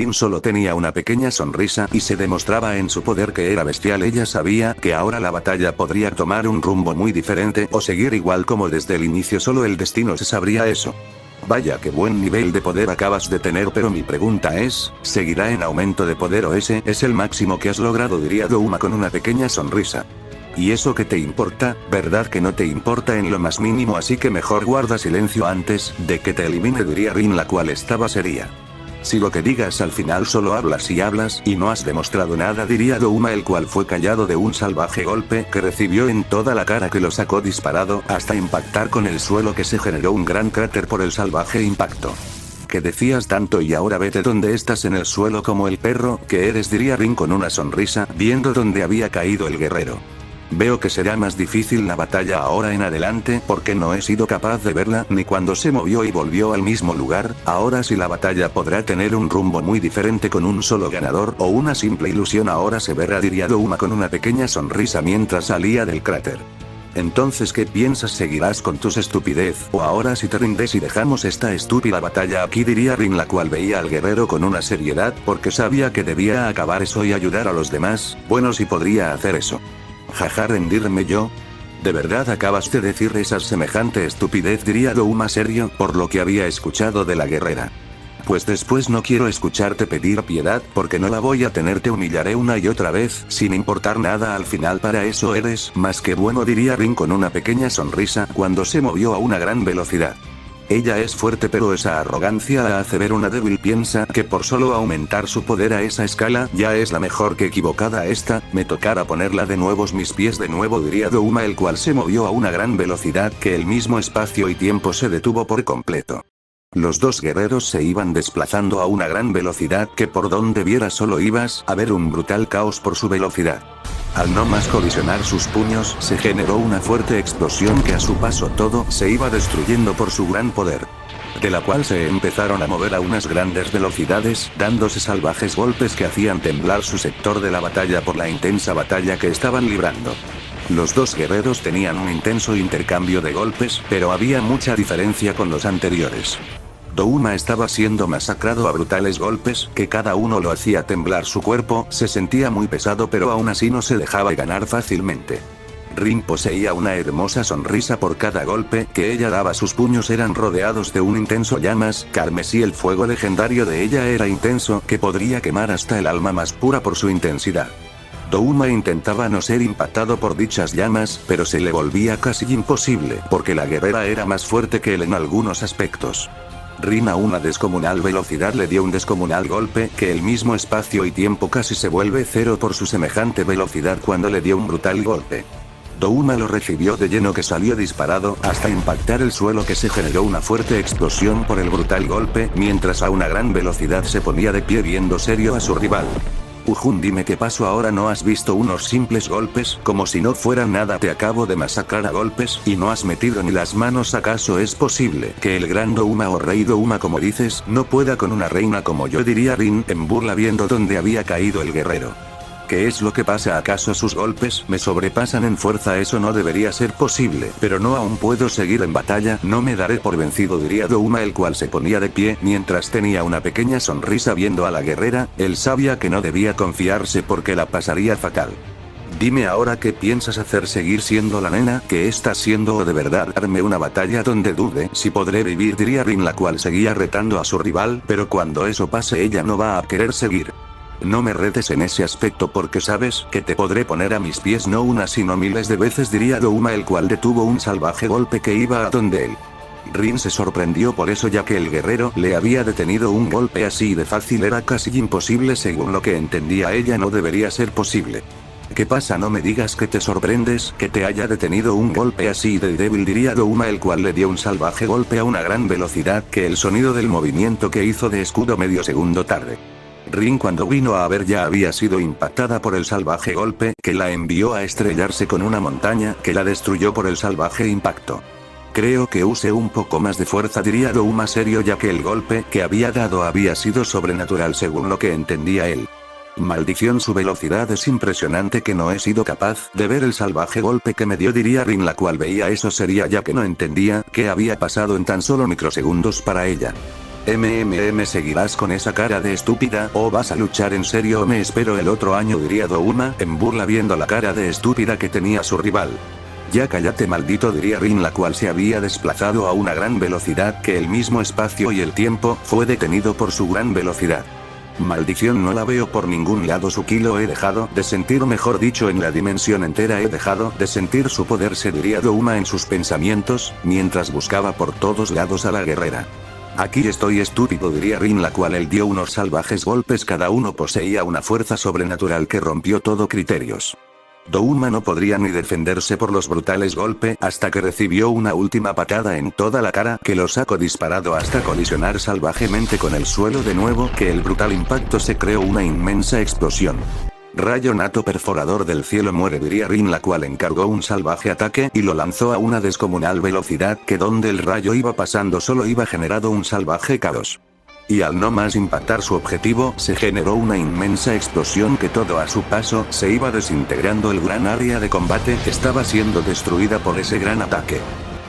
Rin solo tenía una pequeña sonrisa y se demostraba en su poder que era bestial. Ella sabía que ahora la batalla podría tomar un rumbo muy diferente o seguir igual como desde el inicio, solo el destino se sabría eso. Vaya qué buen nivel de poder acabas de tener, pero mi pregunta es, ¿seguirá en aumento de poder o ese es el máximo que has logrado?, diría Douma con una pequeña sonrisa. ¿Y eso qué te importa? ¿Verdad que no te importa en lo más mínimo? Así que mejor guarda silencio antes de que te elimine, diría Rin, la cual estaba seria. Si lo que digas al final solo hablas y hablas y no has demostrado nada, diría Douma, el cual fue callado de un salvaje golpe que recibió en toda la cara que lo sacó disparado hasta impactar con el suelo, que se generó un gran cráter por el salvaje impacto. ¿Qué decías tanto y ahora vete donde estás, en el suelo como el perro que eres?, diría Rin con una sonrisa, viendo donde había caído el guerrero. Veo que será más difícil la batalla ahora en adelante porque no he sido capaz de verla ni cuando se movió y volvió al mismo lugar. Ahora sí la batalla podrá tener un rumbo muy diferente con un solo ganador o una simple ilusión, ahora se verá, diría Douma con una pequeña sonrisa mientras salía del cráter. Entonces, ¿qué piensas? ¿Seguirás con tus estupidez o ahora si te rindes y dejamos esta estúpida batalla aquí?, diría Rin, la cual veía al guerrero con una seriedad porque sabía que debía acabar eso y ayudar a los demás. Bueno, si podría hacer eso. Jaja, ¿rendirme yo? ¿De verdad acabas de decir esa semejante estupidez?, diría Douma serio por lo que había escuchado de la guerrera. Pues después no quiero escucharte pedir piedad porque no la voy a tener, te humillaré una y otra vez sin importar nada, al final para eso eres más que bueno, diría Rin con una pequeña sonrisa cuando se movió a una gran velocidad. Ella es fuerte, pero esa arrogancia la hace ver una débil. Piensa que por solo aumentar su poder a esa escala ya es la mejor que equivocada esta, me tocará ponerla de nuevos mis pies de nuevo, diría Douma, el cual se movió a una gran velocidad que el mismo espacio y tiempo se detuvo por completo. Los dos guerreros se iban desplazando a una gran velocidad que por donde vieras solo ibas a ver un brutal caos por su velocidad. Al no más colisionar sus puños, se generó una fuerte explosión que a su paso todo se iba destruyendo por su gran poder. De la cual se empezaron a mover a unas grandes velocidades, dándose salvajes golpes que hacían temblar su sector de la batalla por la intensa batalla que estaban librando. Los dos guerreros tenían un intenso intercambio de golpes, pero había mucha diferencia con los anteriores. Douma estaba siendo masacrado a brutales golpes, que cada uno lo hacía temblar su cuerpo, se sentía muy pesado pero aún así no se dejaba ganar fácilmente. Rin poseía una hermosa sonrisa por cada golpe que ella daba, sus puños eran rodeados de un intenso llamas carmesí, el fuego legendario de ella era intenso que podría quemar hasta el alma más pura por su intensidad. Douma intentaba no ser impactado por dichas llamas, pero se le volvía casi imposible porque la guerrera era más fuerte que él en algunos aspectos. Rin a una descomunal velocidad le dio un descomunal golpe que el mismo espacio y tiempo casi se vuelve cero por su semejante velocidad cuando le dio un brutal golpe. Douma lo recibió de lleno que salió disparado hasta impactar el suelo, que se generó una fuerte explosión por el brutal golpe mientras a una gran velocidad se ponía de pie viendo serio a su rival. Ujun, dime qué pasó ahora, ¿no has visto unos simples golpes? Como si no fuera nada, te acabo de masacrar a golpes y no has metido ni las manos. ¿Acaso es posible que el gran Douma o rey Douma como dices no pueda con una reina como yo?, diría Rin en burla viendo dónde había caído el guerrero. ¿Qué es lo que pasa? ¿Acaso sus golpes me sobrepasan en fuerza? Eso no debería ser posible, pero no, aún puedo seguir en batalla, no me daré por vencido, diría Douma, el cual se ponía de pie mientras tenía una pequeña sonrisa viendo a la guerrera. Él sabía que no debía confiarse porque la pasaría fatal. Dime ahora qué piensas hacer, seguir siendo la nena que estás siendo o de verdad darme una batalla donde dude si podré vivir, diría Rin, la cual seguía retando a su rival, pero cuando eso pase ella no va a querer seguir. No me retes en ese aspecto porque sabes que te podré poner a mis pies no una sino miles de veces, diría Douma, el cual detuvo un salvaje golpe que iba a donde él. Rin se sorprendió por eso, ya que el guerrero le había detenido un golpe así de fácil era casi imposible. Según lo que entendía ella no debería ser posible. ¿Qué pasa? No me digas que te sorprendes que te haya detenido un golpe así de débil, diría Douma, el cual le dio un salvaje golpe a una gran velocidad que el sonido del movimiento que hizo de escudo medio segundo tarde. Rin cuando vino a ver ya había sido impactada por el salvaje golpe que la envió a estrellarse con una montaña que la destruyó por el salvaje impacto. Creo que use un poco más de fuerza, diría Douma serio, ya que el golpe que había dado había sido sobrenatural según lo que entendía él. Maldición, su velocidad es impresionante que no he sido capaz de ver el salvaje golpe que me dio, diría Rin, la cual veía eso sería ya que no entendía qué había pasado en tan solo microsegundos para ella. ¿Seguirás con esa cara de estúpida o vas a luchar en serio o me espero el otro año? Diría Douma en burla viendo la cara de estúpida que tenía su rival. Ya cállate maldito, diría Rin, la cual se había desplazado a una gran velocidad que el mismo espacio y el tiempo fue detenido por su gran velocidad. Maldición, no la veo por ningún lado. Su ki lo he dejado de sentir, mejor dicho en la dimensión entera he dejado de sentir su poder, se diría Douma en sus pensamientos, mientras buscaba por todos lados a la guerrera. Aquí estoy estúpido, diría Rin, la cual él dio unos salvajes golpes, cada uno poseía una fuerza sobrenatural que rompió todo criterios. Douma no podría ni defenderse por los brutales golpes hasta que recibió una última patada en toda la cara que lo sacó disparado hasta colisionar salvajemente con el suelo de nuevo, que el brutal impacto se creó una inmensa explosión. Rayo nato perforador del cielo, muere, diría Rin, la cual encargó un salvaje ataque y lo lanzó a una descomunal velocidad que donde el rayo iba pasando solo iba generando un salvaje caos. Y al no más impactar su objetivo, se generó una inmensa explosión que todo a su paso se iba desintegrando. El gran área de combate estaba siendo destruida por ese gran ataque.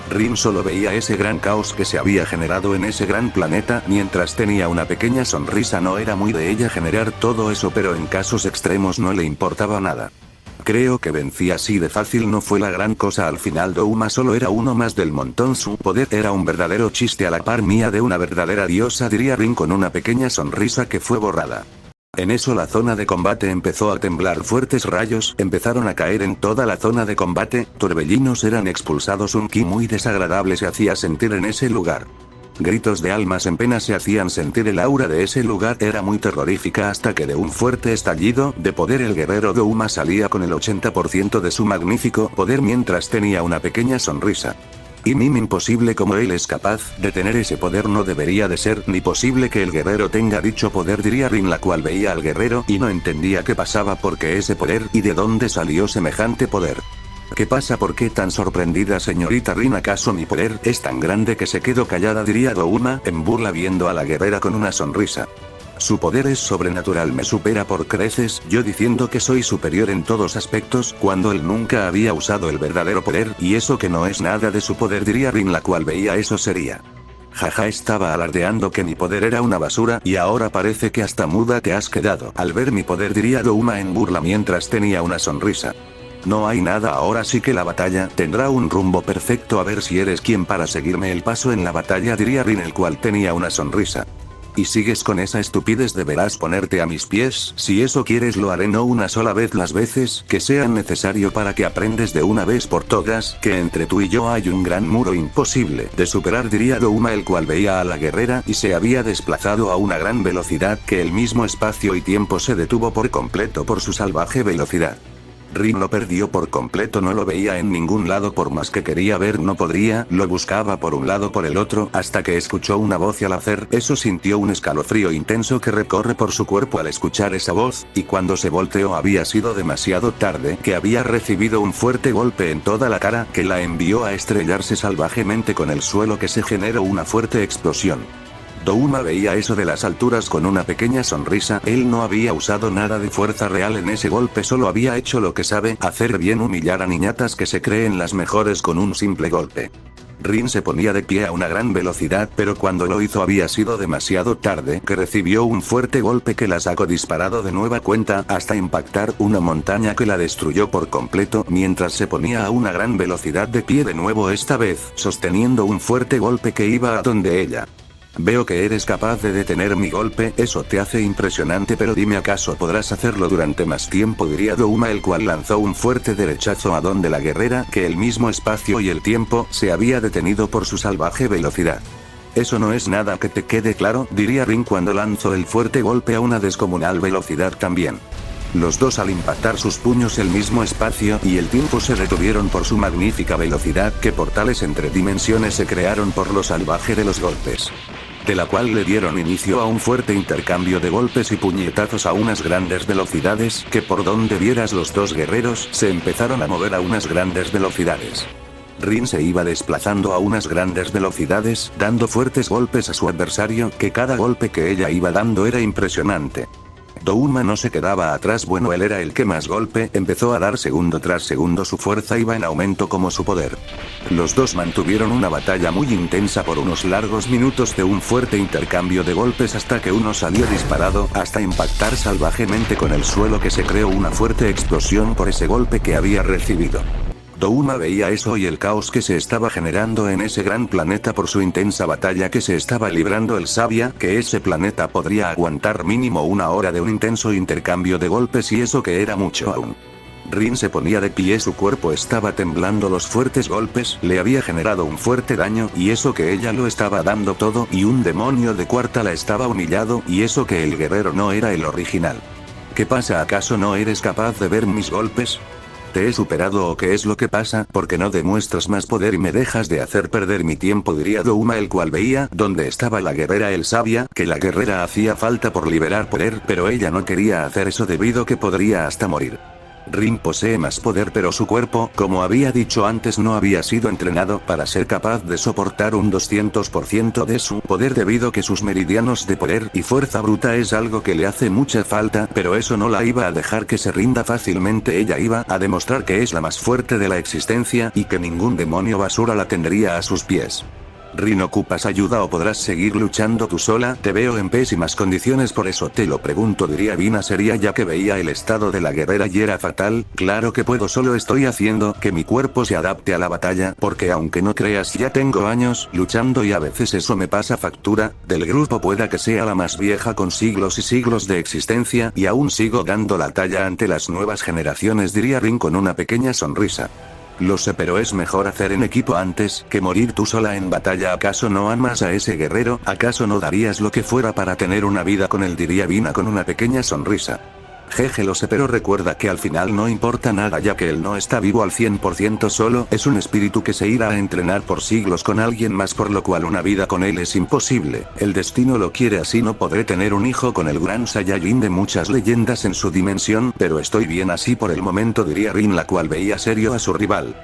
Rin solo veía ese gran caos que se había generado en ese gran planeta mientras tenía una pequeña sonrisa. No era muy de ella generar todo eso, pero en casos extremos no le importaba nada. Creo que vencí así de fácil, no fue la gran cosa. Al final Douma solo era uno más del montón, su poder era un verdadero chiste a la par mía de una verdadera diosa, diría Rin con una pequeña sonrisa que fue borrada. En eso la zona de combate empezó a temblar, fuertes rayos empezaron a caer en toda la zona de combate, torbellinos eran expulsados, un ki muy desagradable se hacía sentir en ese lugar. Gritos de almas en pena se hacían sentir, el aura de ese lugar era muy terrorífica hasta que de un fuerte estallido de poder el guerrero Douma salía con el 80% de su magnífico poder mientras tenía una pequeña sonrisa. Y imposible como él es capaz de tener ese poder, no debería de ser ni posible que el guerrero tenga dicho poder, diría Rin, la cual veía al guerrero y no entendía qué pasaba, porque ese poder y de dónde salió semejante poder. ¿Qué pasa? ¿Por qué tan sorprendida, señorita Rin? ¿Acaso mi poder es tan grande que se quedó callada? Diría Douma en burla viendo a la guerrera con una sonrisa. Su poder es sobrenatural, me supera por creces, yo diciendo que soy superior en todos aspectos, cuando él nunca había usado el verdadero poder, y eso que no es nada de su poder, diría Rin, la cual veía eso sería. Jaja, estaba alardeando que mi poder era una basura y ahora parece que hasta muda te has quedado al ver mi poder, diría Douma en burla mientras tenía una sonrisa. No hay nada, ahora sí que la batalla tendrá un rumbo perfecto, a ver si eres quien para seguirme el paso en la batalla, diría Rin, el cual tenía una sonrisa. ¿Y sigues con esa estupidez? ¿Deberás ponerte a mis pies? Si eso quieres lo haré, no una sola vez, las veces que sean necesario para que aprendes de una vez por todas que entre tú y yo hay un gran muro imposible de superar, diría Douma, el cual veía a la guerrera y se había desplazado a una gran velocidad que el mismo espacio y tiempo se detuvo por completo por su salvaje velocidad. Rin lo perdió por completo, no lo veía en ningún lado, por más que quería ver no podría, lo buscaba por un lado por el otro, hasta que escuchó una voz y al hacer eso sintió un escalofrío intenso que recorre por su cuerpo al escuchar esa voz, y cuando se volteó había sido demasiado tarde, que había recibido un fuerte golpe en toda la cara que la envió a estrellarse salvajemente con el suelo, que se generó una fuerte explosión. Douma veía eso de las alturas con una pequeña sonrisa, él no había usado nada de fuerza real en ese golpe, solo había hecho lo que sabe hacer bien, humillar a niñatas que se creen las mejores con un simple golpe. Rin se ponía de pie a una gran velocidad, pero cuando lo hizo había sido demasiado tarde, que recibió un fuerte golpe que la sacó disparado de nueva cuenta hasta impactar una montaña que la destruyó por completo, mientras se ponía a una gran velocidad de pie de nuevo, esta vez sosteniendo un fuerte golpe que iba a donde ella. Veo que eres capaz de detener mi golpe, eso te hace impresionante, pero dime, ¿acaso podrás hacerlo durante más tiempo? Diría Douma, el cual lanzó un fuerte derechazo a donde la guerrera, que el mismo espacio y el tiempo se había detenido por su salvaje velocidad. Eso no es nada, que te quede claro, diría Rin cuando lanzó el fuerte golpe a una descomunal velocidad también. Los dos al impactar sus puños el mismo espacio y el tiempo se detuvieron por su magnífica velocidad, que portales entre dimensiones se crearon por lo salvaje de los golpes. De la cual le dieron inicio a un fuerte intercambio de golpes y puñetazos a unas grandes velocidades, que por donde vieras los dos guerreros se empezaron a mover a unas grandes velocidades. Rin se iba desplazando a unas grandes velocidades, dando fuertes golpes a su adversario, que cada golpe que ella iba dando era impresionante. Douma no se quedaba atrás, bueno, él era el que más golpe empezó a dar segundo tras segundo, su fuerza iba en aumento como su poder. Los dos mantuvieron una batalla muy intensa por unos largos minutos de un fuerte intercambio de golpes hasta que uno salió disparado hasta impactar salvajemente con el suelo, que se creó una fuerte explosión por ese golpe que había recibido. Douma veía eso y el caos que se estaba generando en ese gran planeta por su intensa batalla que se estaba librando. Él sabía que ese planeta podría aguantar mínimo una hora de un intenso intercambio de golpes, y eso que era mucho aún. Rin se ponía de pie, su cuerpo estaba temblando, los fuertes golpes le había generado un fuerte daño, y eso que ella lo estaba dando todo, y un demonio de cuarta la estaba humillado, y eso que el guerrero no era el original. ¿Qué pasa? ¿Acaso no eres capaz de ver mis golpes? ¿Te he superado o qué es lo que pasa? Porque no demuestras más poder y me dejas de hacer perder mi tiempo, diría Douma, el cual veía dónde estaba la guerrera. Él sabía que la guerrera hacía falta por liberar poder, pero ella no quería hacer eso debido que podría hasta morir. Rin posee más poder, pero su cuerpo, como había dicho antes, no había sido entrenado para ser capaz de soportar un 200% de su poder, debido que sus meridianos de poder y fuerza bruta es algo que le hace mucha falta, pero eso no la iba a dejar que se rinda fácilmente. Ella iba a demostrar que es la más fuerte de la existencia y que ningún demonio basura la tendría a sus pies. Rin, ¿ocupas ayuda o podrás seguir luchando tú sola? Te veo en pésimas condiciones, por eso te lo pregunto, diría Vina seria, ya que veía el estado de la guerrera y era fatal. Claro que puedo, solo estoy haciendo que mi cuerpo se adapte a la batalla, porque aunque no creas, ya tengo años luchando y a veces eso me pasa factura. Del grupo pueda que sea la más vieja con siglos y siglos de existencia, y aún sigo dando la talla ante las nuevas generaciones, diría Rin con una pequeña sonrisa. Lo sé, pero es mejor hacer en equipo antes que morir tú sola en batalla. ¿Acaso no amas a ese guerrero? ¿Acaso no darías lo que fuera para tener una vida con él?, diría Vina con una pequeña sonrisa. Jeje, lo sé, pero recuerda que al final no importa nada, ya que él no está vivo al 100%, solo es un espíritu que se irá a entrenar por siglos con alguien más, por lo cual una vida con él es imposible. El destino lo quiere así, no podré tener un hijo con el gran Saiyajin de muchas leyendas en su dimensión, pero estoy bien así por el momento, diría Rin, la cual veía serio a su rival.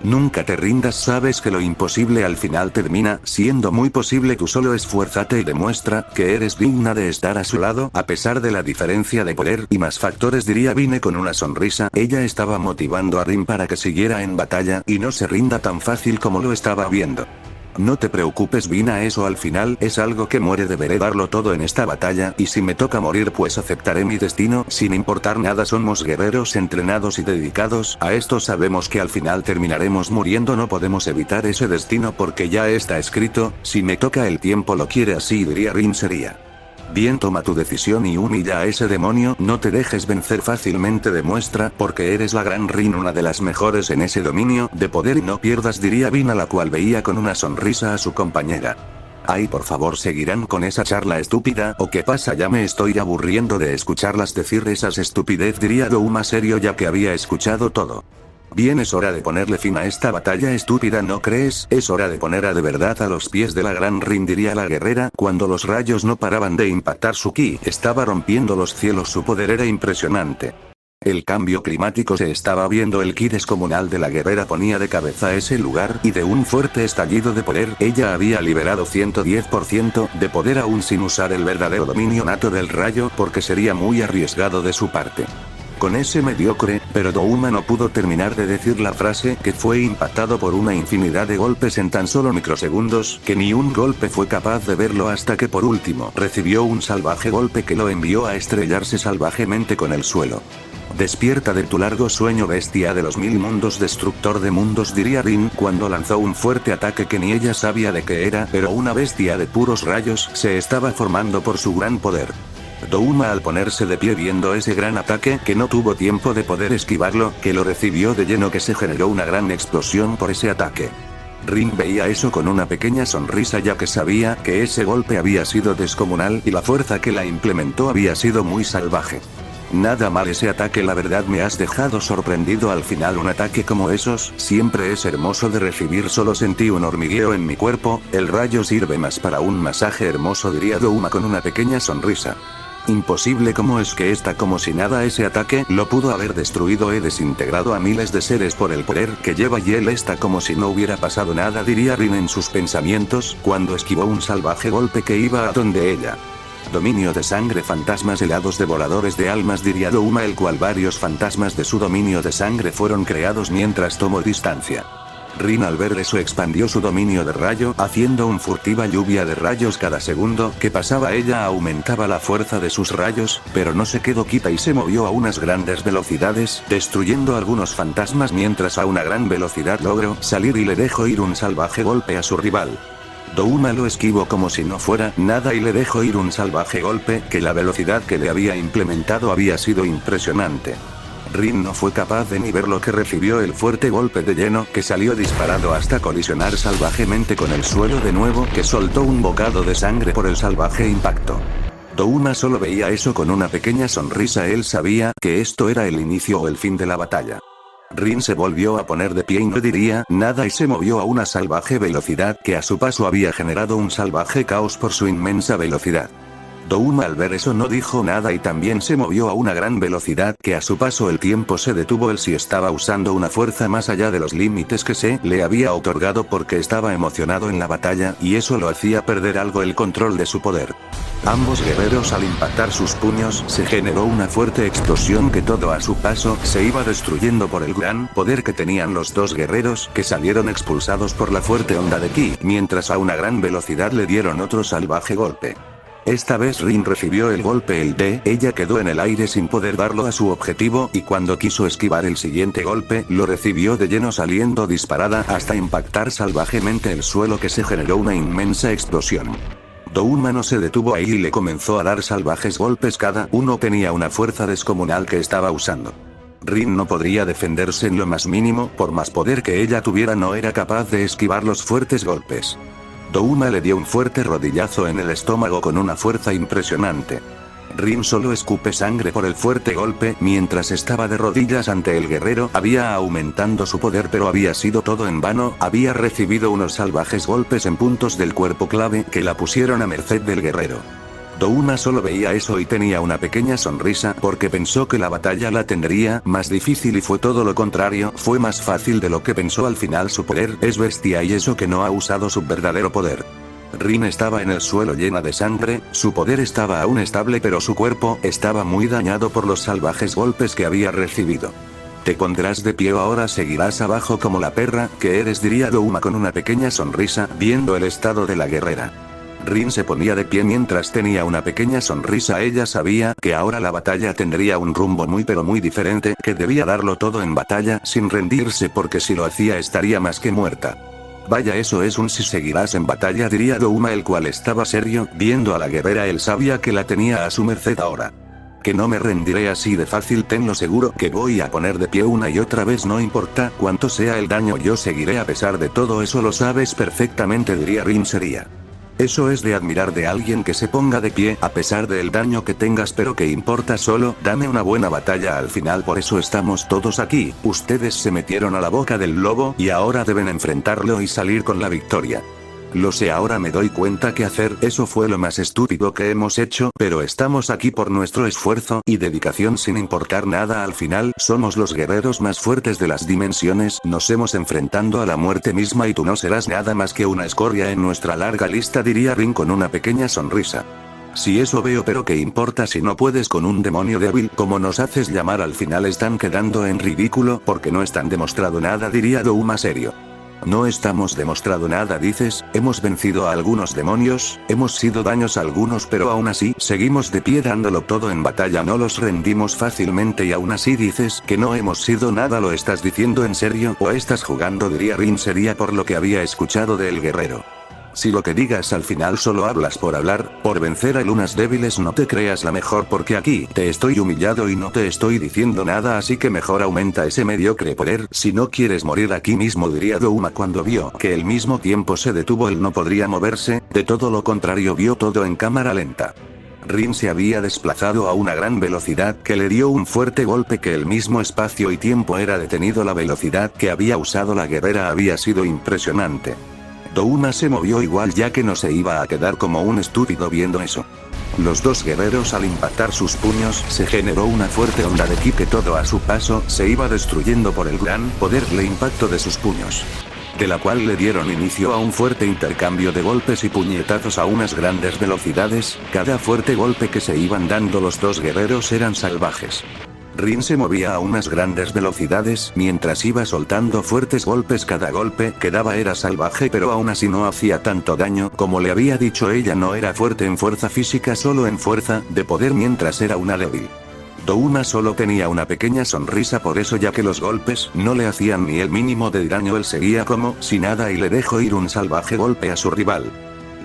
Nunca te rindas, sabes que lo imposible al final termina siendo muy posible, tú solo esfuérzate y demuestra que eres digna de estar a su lado, a pesar de la diferencia de poder y más factores, diría Vine con una sonrisa. Ella estaba motivando a Rin para que siguiera en batalla y no se rinda tan fácil como lo estaba viendo. No te preocupes, Vina, eso al final es algo que muere, deberé darlo todo en esta batalla, y si me toca morir pues aceptaré mi destino, sin importar nada. Somos guerreros entrenados y dedicados a esto, sabemos que al final terminaremos muriendo, no podemos evitar ese destino porque ya está escrito. Si me toca el tiempo lo quiere así, diría Rin seria. Bien, toma tu decisión y humilla a ese demonio, no te dejes vencer fácilmente, demuestra porque eres la gran Rin, una de las mejores en ese dominio de poder, y no pierdas, diría Vina, la cual veía con una sonrisa a su compañera. Ay, por favor, ¿seguirán con esa charla estúpida o qué pasa? Ya me estoy aburriendo de escucharlas decir esas estupidez, diría Douma serio ya que había escuchado todo. Bien, es hora de ponerle fin a esta batalla estúpida, ¿no crees? Es hora de poner a de verdad a los pies de la gran Rin, diría la guerrera, cuando los rayos no paraban de impactar su ki, estaba rompiendo los cielos, su poder era impresionante. El cambio climático se estaba viendo, el ki descomunal de la guerrera ponía de cabeza a ese lugar, y de un fuerte estallido de poder, ella había liberado 110% de poder aún sin usar el verdadero dominio nato del rayo, porque sería muy arriesgado de su parte. Con ese mediocre, pero Douma no pudo terminar de decir la frase, que fue impactado por una infinidad de golpes en tan solo microsegundos, que ni un golpe fue capaz de verlo hasta que por último recibió un salvaje golpe que lo envió a estrellarse salvajemente con el suelo. Despierta de tu largo sueño, bestia de los 1000 mundos, destructor de mundos, diría Rin cuando lanzó un fuerte ataque que ni ella sabía de qué era, pero una bestia de puros rayos se estaba formando por su gran poder. Douma, al ponerse de pie viendo ese gran ataque, que no tuvo tiempo de poder esquivarlo, que lo recibió de lleno, que se generó una gran explosión por ese ataque. Rin veía eso con una pequeña sonrisa, ya que sabía que ese golpe había sido descomunal y la fuerza que la implementó había sido muy salvaje. Nada mal ese ataque, la verdad me has dejado sorprendido. Al final un ataque como esos siempre es hermoso de recibir, solo sentí un hormigueo en mi cuerpo, el rayo sirve más para un masaje hermoso, diría Douma con una pequeña sonrisa. Imposible, ¿cómo es que está como si nada? Ese ataque lo pudo haber destruido, he desintegrado a miles de seres por el poder que lleva y él está como si no hubiera pasado nada, diría Rin en sus pensamientos, cuando esquivó un salvaje golpe que iba a donde ella. Dominio de sangre, fantasmas helados devoradores de almas, diría Douma, el cual varios fantasmas de su dominio de sangre fueron creados mientras tomó distancia. Rin al ver eso expandió su dominio de rayo, haciendo una furtiva lluvia de rayos cada segundo que pasaba. Ella aumentaba la fuerza de sus rayos, pero no se quedó quieta y se movió a unas grandes velocidades, destruyendo algunos fantasmas mientras a una gran velocidad logró salir y le dejó ir un salvaje golpe a su rival. Douma lo esquivó como si no fuera nada y le dejó ir un salvaje golpe que la velocidad que le había implementado había sido impresionante. Rin no fue capaz de ni ver lo que recibió el fuerte golpe de lleno que salió disparado hasta colisionar salvajemente con el suelo de nuevo, que soltó un bocado de sangre por el salvaje impacto. Douma solo veía eso con una pequeña sonrisa. Él sabía que esto era el inicio o el fin de la batalla. Rin se volvió a poner de pie y no diría nada y se movió a una salvaje velocidad que a su paso había generado un salvaje caos por su inmensa velocidad. Douma al ver eso no dijo nada y también se movió a una gran velocidad que a su paso el tiempo se detuvo. Él sí estaba usando una fuerza más allá de los límites que se le había otorgado porque estaba emocionado en la batalla y eso lo hacía perder algo el control de su poder. Ambos guerreros al impactar sus puños se generó una fuerte explosión que todo a su paso se iba destruyendo por el gran poder que tenían los dos guerreros que salieron expulsados por la fuerte onda de ki, mientras a una gran velocidad le dieron otro salvaje golpe. Esta vez Rin recibió el golpe ella quedó en el aire sin poder darlo a su objetivo y cuando quiso esquivar el siguiente golpe lo recibió de lleno saliendo disparada hasta impactar salvajemente el suelo que se generó una inmensa explosión. Douma no se detuvo ahí y le comenzó a dar salvajes golpes, cada uno tenía una fuerza descomunal que estaba usando. Rin no podría defenderse en lo más mínimo, por más poder que ella tuviera no era capaz de esquivar los fuertes golpes. Douma le dio un fuerte rodillazo en el estómago con una fuerza impresionante. Rin solo escupe sangre por el fuerte golpe mientras estaba de rodillas ante el guerrero, había aumentando su poder pero había sido todo en vano, había recibido unos salvajes golpes en puntos del cuerpo clave que la pusieron a merced del guerrero. Douma solo veía eso y tenía una pequeña sonrisa porque pensó que la batalla la tendría más difícil y fue todo lo contrario, fue más fácil de lo que pensó. Al final su poder es bestia y eso que no ha usado su verdadero poder. Rin estaba en el suelo llena de sangre, su poder estaba aún estable pero su cuerpo estaba muy dañado por los salvajes golpes que había recibido. Te pondrás de pie o ahora seguirás abajo como la perra que eres, diría Douma con una pequeña sonrisa viendo el estado de la guerrera. Rin se ponía de pie mientras tenía una pequeña sonrisa. Ella sabía que ahora la batalla tendría un rumbo muy pero muy diferente, que debía darlo todo en batalla sin rendirse porque si lo hacía estaría más que muerta. Vaya, eso es un si seguirás en batalla, diría Douma, el cual estaba serio viendo a la guerrera. Él sabía que la tenía a su merced ahora. Que no me rendiré así de fácil, tenlo seguro que voy a poner de pie una y otra vez, no importa cuánto sea el daño, yo seguiré a pesar de todo. Eso lo sabes perfectamente, diría Rin seria. Eso es de admirar de alguien que se ponga de pie a pesar del daño que tengas, pero que importa, solo dame una buena batalla al final, por eso estamos todos aquí. Ustedes se metieron a la boca del lobo y ahora deben enfrentarlo y salir con la victoria. Lo sé, ahora me doy cuenta que hacer eso fue lo más estúpido que hemos hecho, pero estamos aquí por nuestro esfuerzo y dedicación sin importar nada. Al final, somos los guerreros más fuertes de las dimensiones, nos hemos enfrentando a la muerte misma y tú no serás nada más que una escoria en nuestra larga lista, diría Rin con una pequeña sonrisa. Si eso veo, pero qué importa si no puedes con un demonio débil como nos haces llamar, al final están quedando en ridículo porque no están demostrado nada, diría Douma serio. No estamos demostrado nada, dices, hemos vencido a algunos demonios, hemos sido daños a algunos, pero aún así, seguimos de pie dándolo todo en batalla, no los rendimos fácilmente y aún así dices que no hemos sido nada. ¿Lo estás diciendo en serio o estás jugando?, diría Rin sería por lo que había escuchado del guerrero. Si lo que digas al final solo hablas por hablar, por vencer a lunas débiles, no te creas la mejor porque aquí te estoy humillado y no te estoy diciendo nada, así que mejor aumenta ese mediocre poder si no quieres morir aquí mismo, diría Douma cuando vio que al mismo tiempo se detuvo. Él no podría moverse, de todo lo contrario vio todo en cámara lenta. Rin se había desplazado a una gran velocidad que le dio un fuerte golpe que el mismo espacio y tiempo era detenido. La velocidad que había usado la guerrera había sido impresionante. Douma se movió igual ya que no se iba a quedar como un estúpido viendo eso. Los dos guerreros al impactar sus puños se generó una fuerte onda de ki que todo a su paso se iba destruyendo por el gran poder del impacto de sus puños. de la cual le dieron inicio a un fuerte intercambio de golpes y puñetazos a unas grandes velocidades. Cada fuerte golpe que se iban dando los dos guerreros eran salvajes. Rin se movía a unas grandes velocidades mientras iba soltando fuertes golpes. Cada golpe que daba era salvaje, pero aún así no hacía tanto daño. Como le había dicho, ella no era fuerte en fuerza física, solo en fuerza de poder, mientras era una débil. Douma solo tenía una pequeña sonrisa por eso, ya que los golpes no le hacían ni el mínimo de daño. Él seguía como si nada y le dejó ir un salvaje golpe a su rival.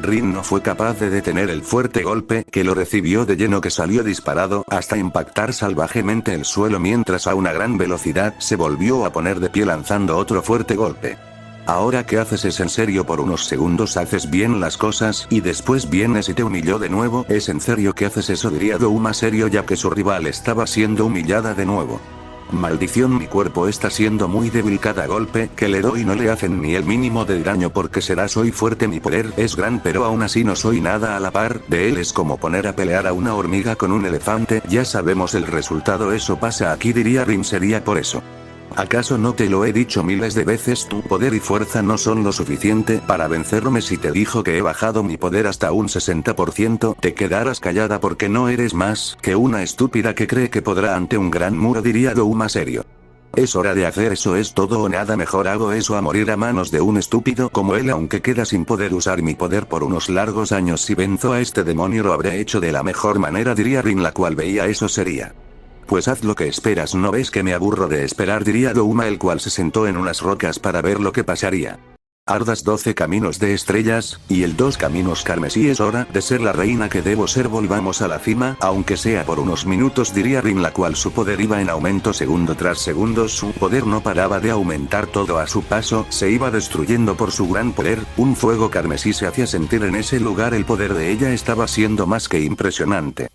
Rin no fue capaz de detener el fuerte golpe que lo recibió de lleno, que salió disparado hasta impactar salvajemente el suelo, mientras a una gran velocidad se volvió a poner de pie lanzando otro fuerte golpe. Ahora, ¿qué haces? ¿Es en serio? Por unos segundos haces bien las cosas y después vienes y te humilló de nuevo. ¿Es en serio que haces eso?, diría Douma serio, ya que su rival estaba siendo humillada de nuevo. Maldición, mi cuerpo está siendo muy débil. Cada golpe que le doy no le hacen ni el mínimo de daño. Porque será, soy fuerte, mi poder es gran, pero aún así no soy nada a la par de él. Es como poner a pelear a una hormiga con un elefante. Ya sabemos el resultado, eso pasa aquí, diría Rin. Sería por eso. ¿Acaso no te lo he dicho miles de veces? Tu poder y fuerza no son lo suficiente para vencerme. Si te dijo que he bajado mi poder hasta un 60%, te quedarás callada porque no eres más que una estúpida que cree que podrá ante un gran muro, diría Douma serio. Es hora de hacer eso, es todo o nada. Mejor hago eso a morir a manos de un estúpido como él, aunque queda sin poder usar mi poder por unos largos años. Si venzo a este demonio lo habré hecho de la mejor manera, diría Rin, la cual veía eso sería. Pues haz lo que esperas, ¿no ves que me aburro de esperar?, diría Douma, el cual se sentó en unas rocas para ver lo que pasaría. Ardas 12 caminos de estrellas, y el 2 caminos carmesí. Es hora de ser la reina que debo ser. Volvamos a la cima, aunque sea por unos minutos, diría Rin, la cual su poder iba en aumento segundo tras segundo. Su poder no paraba de aumentar, todo a su paso se iba destruyendo por su gran poder. Un fuego carmesí se hacía sentir en ese lugar. El poder de ella estaba siendo más que impresionante.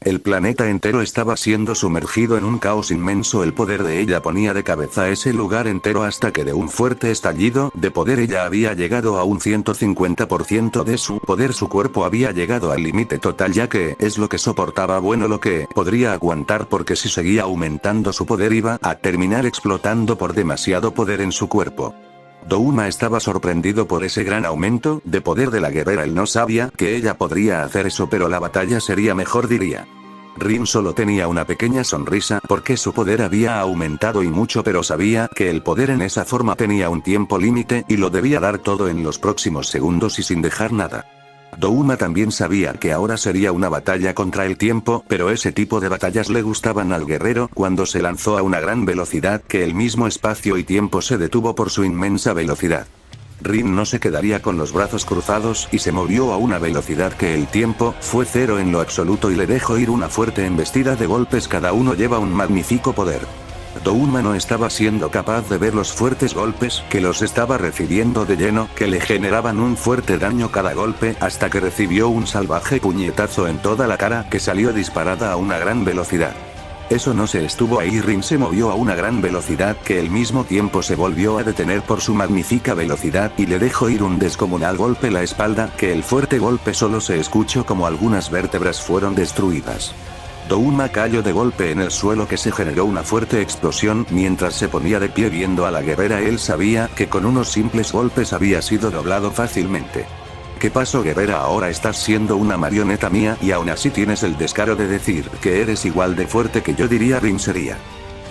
El planeta entero estaba siendo sumergido en un caos inmenso. El poder de ella ponía de cabeza ese lugar entero, hasta que de un fuerte estallido de poder ella había llegado a un 150% de su poder. Su cuerpo había llegado al límite total, ya que es lo que soportaba, bueno, lo que podría aguantar, porque si seguía aumentando su poder iba a terminar explotando por demasiado poder en su cuerpo. Douma estaba sorprendido por ese gran aumento de poder de la guerrera. Él no sabía que ella podría hacer eso, pero la batalla sería mejor, diría. Rin solo tenía una pequeña sonrisa porque su poder había aumentado y mucho, pero sabía que el poder en esa forma tenía un tiempo límite y lo debía dar todo en los próximos segundos y sin dejar nada. Douma también sabía que ahora sería una batalla contra el tiempo, pero ese tipo de batallas le gustaban al guerrero. Cuando se lanzó a una gran velocidad que el mismo espacio y tiempo se detuvo por su inmensa velocidad. Rin no se quedaría con los brazos cruzados y se movió a una velocidad que el tiempo fue cero en lo absoluto y le dejó ir una fuerte embestida de golpes. Cada uno lleva un magnífico poder. Douma no estaba siendo capaz de ver los fuertes golpes que los estaba recibiendo de lleno, que le generaban un fuerte daño cada golpe, hasta que recibió un salvaje puñetazo en toda la cara que salió disparada a una gran velocidad. Eso no se estuvo ahí. Rin se movió a una gran velocidad que al mismo tiempo se volvió a detener por su magnífica velocidad y le dejó ir un descomunal golpe en la espalda, que el fuerte golpe solo se escuchó como algunas vértebras fueron destruidas. Douma cayó de golpe en el suelo, que se generó una fuerte explosión. Mientras se ponía de pie viendo a la guerrera, él sabía que con unos simples golpes había sido doblado fácilmente. ¿Qué pasó, guerrera? Ahora estás siendo una marioneta mía y aún así tienes el descaro de decir que eres igual de fuerte que yo, diría Rin seria.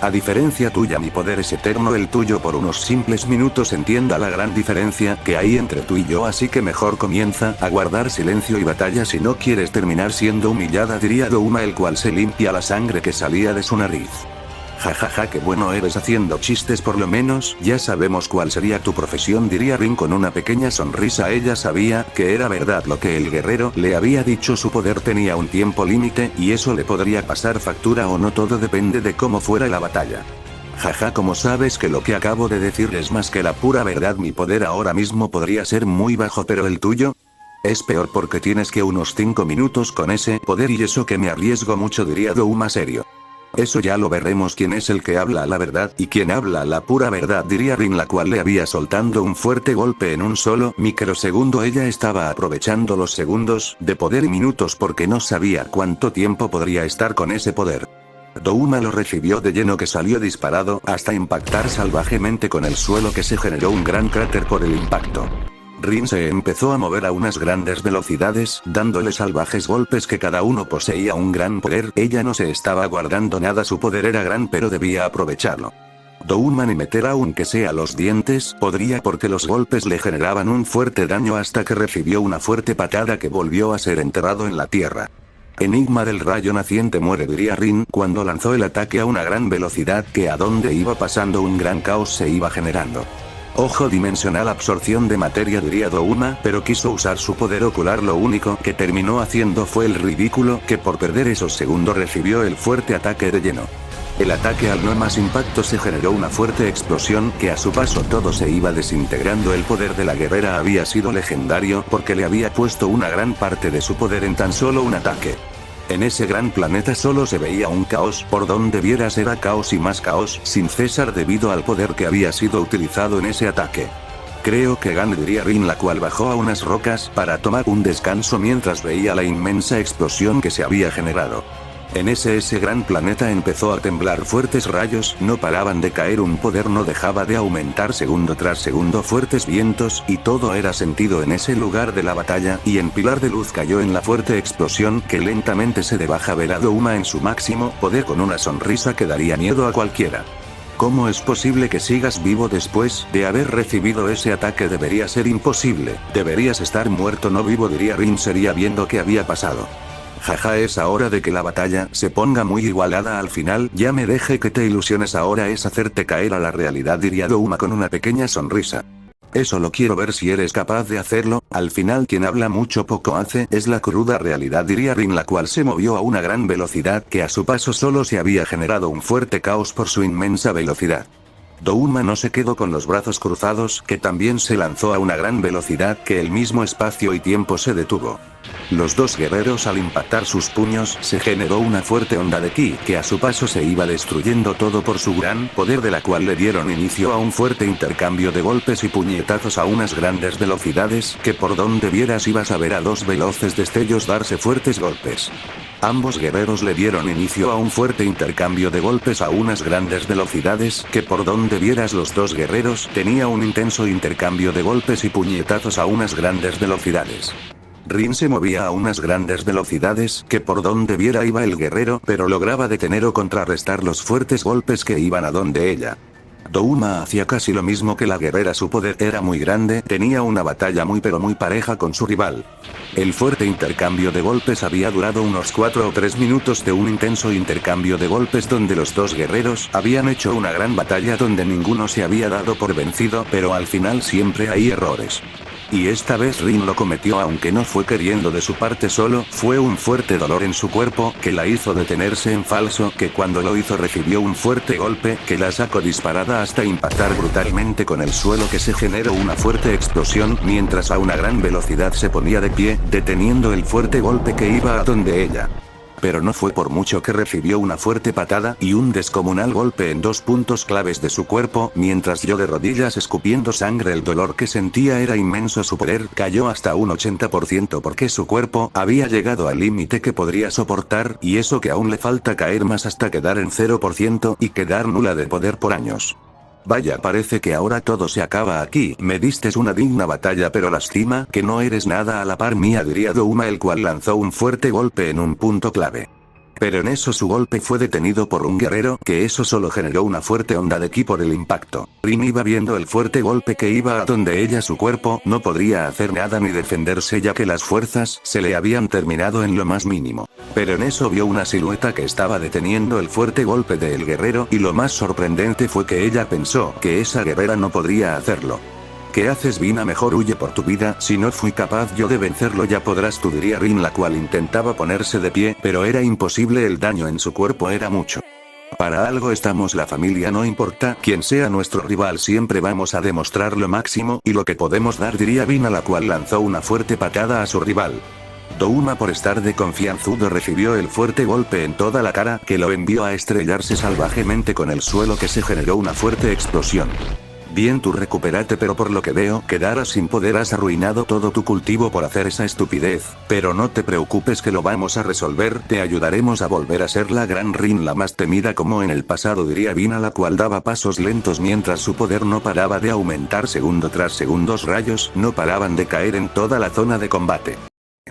A diferencia tuya, mi poder es eterno, el tuyo por unos simples minutos. Entienda la gran diferencia que hay entre tú y yo, así que mejor comienza a guardar silencio y batalla si no quieres terminar siendo humillada, diría Douma, el cual se limpia la sangre que salía de su nariz. Jajaja, qué bueno eres haciendo chistes, por lo menos ya sabemos cuál sería tu profesión, diría Rin con una pequeña sonrisa. Ella sabía que era verdad lo que el guerrero le había dicho, su poder tenía un tiempo límite y eso le podría pasar factura o no, todo depende de cómo fuera la batalla. Jaja, ¿cómo sabes que lo que acabo de decir es más que la pura verdad? Mi poder ahora mismo podría ser muy bajo, pero el tuyo es peor porque tienes que unos 5 minutos con ese poder y eso que me arriesgo mucho, diría Douma serio. Eso ya lo veremos, quién es el que habla la verdad y quién habla la pura verdad, diría Rin, la cual le había soltando un fuerte golpe en un solo microsegundo. Ella estaba aprovechando los segundos de poder y minutos porque no sabía cuánto tiempo podría estar con ese poder. Douma lo recibió de lleno que salió disparado hasta impactar salvajemente con el suelo que se generó un gran cráter por el impacto. Rin se empezó a mover a unas grandes velocidades, dándole salvajes golpes que cada uno poseía un gran poder. Ella no se estaba guardando nada, su poder era gran pero debía aprovecharlo. Douma ni meter aunque sea los dientes podría porque los golpes le generaban un fuerte daño hasta que recibió una fuerte patada que volvió a ser enterrado en la tierra. Enigma del rayo naciente muere, diría Rin cuando lanzó el ataque a una gran velocidad que a donde iba pasando un gran caos se iba generando. Ojo dimensional, absorción de materia, diría Douma, pero quiso usar su poder ocular. Lo único que terminó haciendo fue el ridículo, que por perder esos segundos recibió el fuerte ataque de lleno. El ataque al no más impacto se generó una fuerte explosión que a su paso todo se iba desintegrando. El poder de la guerrera había sido legendario porque le había puesto una gran parte de su poder en tan solo un ataque. En ese gran planeta solo se veía un caos, por donde vieras era caos y más caos, sin cesar debido al poder que había sido utilizado en ese ataque. Creo que gane, diría Rin, la cual bajó a unas rocas para tomar un descanso mientras veía la inmensa explosión que se había generado. En ese gran planeta empezó a temblar, fuertes rayos no paraban de caer, un poder no dejaba de aumentar segundo tras segundo, fuertes vientos y todo era sentido en ese lugar de la batalla, y en pilar de luz cayó en la fuerte explosión que lentamente se debaja ver a Douma en su máximo poder con una sonrisa que daría miedo a cualquiera. ¿Cómo es posible que sigas vivo después de haber recibido ese ataque? Debería ser imposible, deberías estar muerto, no vivo, diría Rin sería viendo qué había pasado. Jaja, es hora de que la batalla se ponga muy igualada al final, ya me dejé que te ilusiones, ahora es hacerte caer a la realidad, diría Douma con una pequeña sonrisa. Eso lo quiero ver si eres capaz de hacerlo, al final quien habla mucho poco hace, es la cruda realidad, diría Rin, la cual se movió a una gran velocidad que a su paso solo se había generado un fuerte caos por su inmensa velocidad. Douma no se quedó con los brazos cruzados, que también se lanzó a una gran velocidad que el mismo espacio y tiempo se detuvo. Los dos guerreros al impactar sus puños se generó una fuerte onda de ki que a su paso se iba destruyendo todo por su gran poder, de la cual le dieron inicio a un fuerte intercambio de golpes y puñetazos a unas grandes velocidades que por donde vieras ibas a ver a dos veloces destellos darse fuertes golpes. Ambos guerreros le dieron inicio a un fuerte intercambio de golpes a unas grandes velocidades que por donde vieras los dos guerreros tenía un intenso intercambio de golpes y puñetazos a unas grandes velocidades. Rin se movía a unas grandes velocidades que por donde viera iba el guerrero, pero lograba detener o contrarrestar los fuertes golpes que iban a donde ella. Douma hacía casi lo mismo que la guerrera, su poder era muy grande, tenía una batalla muy pareja con su rival. El fuerte intercambio de golpes había durado unos 4 o 3 minutos de un intenso intercambio de golpes donde los dos guerreros habían hecho una gran batalla donde ninguno se había dado por vencido, pero al final siempre hay errores. Y esta vez Rin lo cometió, aunque no fue queriendo de su parte, solo fue un fuerte dolor en su cuerpo que la hizo detenerse en falso, que cuando lo hizo recibió un fuerte golpe que la sacó disparada hasta impactar brutalmente con el suelo, que se generó una fuerte explosión mientras a una gran velocidad se ponía de pie, deteniendo el fuerte golpe que iba a donde ella. Pero no fue por mucho que recibió una fuerte patada y un descomunal golpe en dos puntos claves de su cuerpo, mientras yo de rodillas escupiendo sangre. El dolor que sentía era inmenso, su poder cayó hasta un 80% porque su cuerpo había llegado al límite que podría soportar, y eso que aún le falta caer más hasta quedar en 0% y quedar nula de poder por años. Vaya, parece que ahora todo se acaba aquí. Me distes una digna batalla, pero lástima que no eres nada a la par mía, diría Douma, el cual lanzó un fuerte golpe en un punto clave. Pero en eso su golpe fue detenido por un guerrero, que eso solo generó una fuerte onda de ki por el impacto. Rin iba viendo el fuerte golpe que iba a donde ella, su cuerpo no podría hacer nada ni defenderse ya que las fuerzas se le habían terminado en lo más mínimo. Pero en eso vio una silueta que estaba deteniendo el fuerte golpe del guerrero, y lo más sorprendente fue que ella pensó que esa guerrera no podría hacerlo. ¿Qué haces, Vina? Mejor huye por tu vida, si no fui capaz yo de vencerlo ya podrás tú, diría Rin, la cual intentaba ponerse de pie, pero era imposible, el daño en su cuerpo era mucho. Para algo estamos la familia, no importa quién sea nuestro rival, siempre vamos a demostrar lo máximo y lo que podemos dar, diría Vina, la cual lanzó una fuerte patada a su rival. Douma, por estar de confianzudo, recibió el fuerte golpe en toda la cara que lo envió a estrellarse salvajemente con el suelo, que se generó una fuerte explosión. Bien, tú recupérate, pero por lo que veo quedarás sin poder. Has arruinado todo tu cultivo por hacer esa estupidez, pero no te preocupes que lo vamos a resolver. Te ayudaremos a volver a ser la gran Rin, la más temida como en el pasado, diría Vina, la cual daba pasos lentos mientras su poder no paraba de aumentar segundo tras segundo. Rayos no paraban de caer en toda la zona de combate.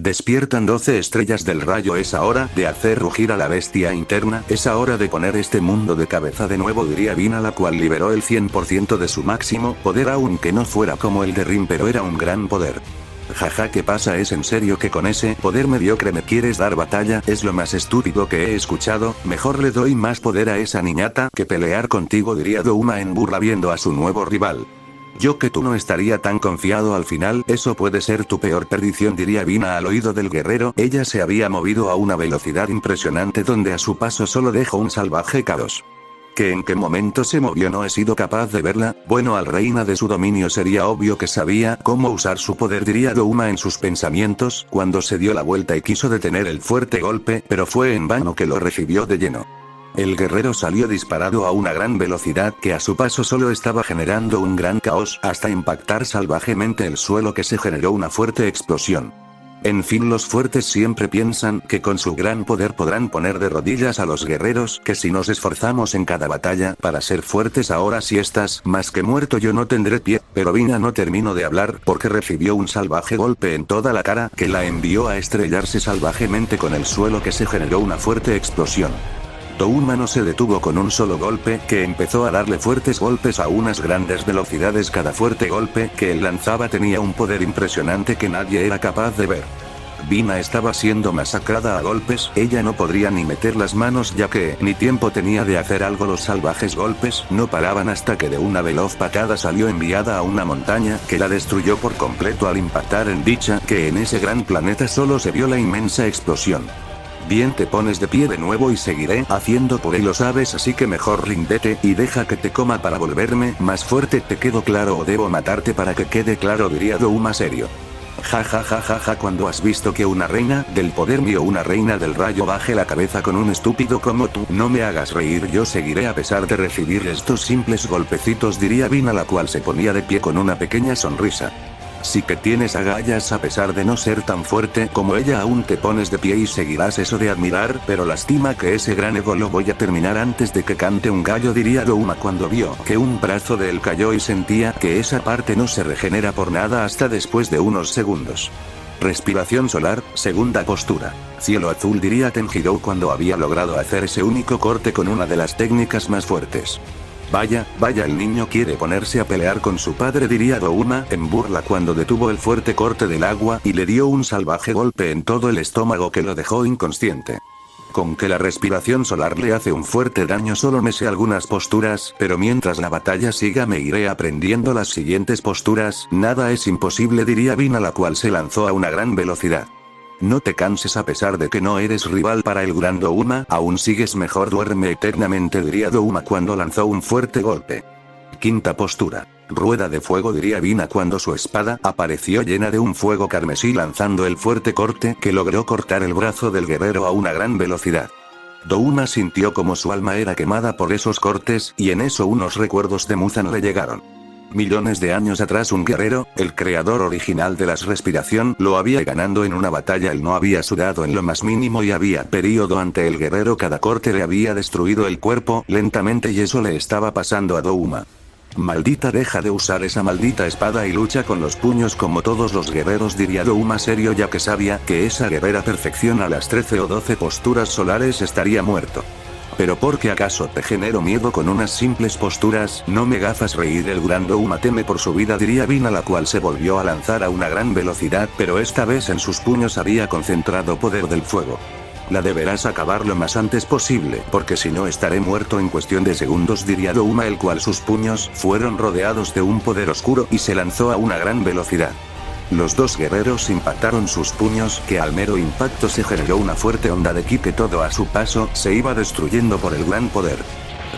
Despiertan 12 estrellas del rayo. Es hora de hacer rugir a la bestia interna, es hora de poner este mundo de cabeza de nuevo, diría Vina, la cual liberó el 100% de su máximo poder, aunque no fuera como el de Rin, pero era un gran poder. Jaja, ¿qué pasa? ¿Es en serio que con ese poder mediocre me quieres dar batalla? Es lo más estúpido que he escuchado. Mejor le doy más poder a esa niñata que pelear contigo, diría Douma en burla viendo a su nuevo rival. Yo que tú no estaría tan confiado al final. Eso puede ser tu peor perdición, diría Vina al oído del guerrero. Ella se había movido a una velocidad impresionante donde a su paso solo dejó un salvaje caos. ¿Que en qué momento se movió? No he sido capaz de verla. Bueno, al reina de su dominio sería obvio que sabía cómo usar su poder, diría Douma en sus pensamientos, cuando se dio la vuelta y quiso detener el fuerte golpe, pero fue en vano que lo recibió de lleno. El guerrero salió disparado a una gran velocidad que a su paso solo estaba generando un gran caos, hasta impactar salvajemente el suelo, que se generó una fuerte explosión. En fin, los fuertes siempre piensan que con su gran poder podrán poner de rodillas a los guerreros, que si nos esforzamos en cada batalla para ser fuertes, ahora si estás más que muerto yo no tendré pie. Pero Vina no terminó de hablar porque recibió un salvaje golpe en toda la cara que la envió a estrellarse salvajemente con el suelo, que se generó una fuerte explosión. Douma no se detuvo con un solo golpe, que empezó a darle fuertes golpes a unas grandes velocidades. Cada fuerte golpe que él lanzaba tenía un poder impresionante que nadie era capaz de ver. Vina estaba siendo masacrada a golpes, ella no podría ni meter las manos ya que ni tiempo tenía de hacer algo. Los salvajes golpes no paraban hasta que de una veloz patada salió enviada a una montaña que la destruyó por completo al impactar en dicha, que en ese gran planeta solo se vio la inmensa explosión. Bien, te pones de pie de nuevo y seguiré haciendo por él, lo sabes, así que mejor ríndete y deja que te coma para volverme más fuerte. ¿Te quedó claro o debo matarte para que quede claro?, diría Douma serio. Ja ja ja ja ja, cuando has visto que una reina del poder mío, una reina del rayo, baje la cabeza con un estúpido como tú. No me hagas reír, yo seguiré a pesar de recibir estos simples golpecitos, diría Vina, la cual se ponía de pie con una pequeña sonrisa. Sí que tienes agallas a pesar de no ser tan fuerte como ella, aún te pones de pie y seguirás, eso de admirar, pero lástima que ese gran ego lo voy a terminar antes de que cante un gallo, diría Douma cuando vio que un brazo de él cayó y sentía que esa parte no se regenera por nada hasta después de unos segundos. Respiración solar, segunda postura. Cielo azul, diría Tenjiro cuando había logrado hacer ese único corte con una de las técnicas más fuertes. Vaya, el niño quiere ponerse a pelear con su padre, diría Douma en burla cuando detuvo el fuerte corte del agua y le dio un salvaje golpe en todo el estómago que lo dejó inconsciente. Con que la respiración solar le hace un fuerte daño, solo me sé algunas posturas, pero mientras la batalla siga me iré aprendiendo las siguientes posturas. Nada es imposible, diría Vina, la cual se lanzó a una gran velocidad. No te canses a pesar de que no eres rival para el gran Douma, aún sigues mejor, duerme eternamente, diría Douma cuando lanzó un fuerte golpe. Quinta postura. Rueda de fuego, diría Vina cuando su espada apareció llena de un fuego carmesí lanzando el fuerte corte que logró cortar el brazo del guerrero a una gran velocidad. Douma sintió como su alma era quemada por esos cortes y en eso unos recuerdos de Muzan le llegaron. Millones de años atrás un guerrero, el creador original de la respiración, lo había ganado en una batalla. Él no había sudado en lo más mínimo y había periodo ante el guerrero. Cada corte le había destruido el cuerpo lentamente y eso le estaba pasando a Douma. Maldita, deja de usar esa maldita espada y lucha con los puños como todos los guerreros, diría Douma serio, ya que sabía que esa guerrera perfecciona las 13 o 12 posturas solares estaría muerto. ¿Pero por qué acaso te genero miedo con unas simples posturas? No me gafas reír, el gran Douma teme por su vida, diría Vina, la cual se volvió a lanzar a una gran velocidad, pero esta vez en sus puños había concentrado poder del fuego. La deberás acabar lo más antes posible, porque si no estaré muerto en cuestión de segundos, diría Douma, el cual sus puños fueron rodeados de un poder oscuro y se lanzó a una gran velocidad. Los dos guerreros impactaron sus puños, que al mero impacto se generó una fuerte onda de ki que todo a su paso se iba destruyendo por el gran poder,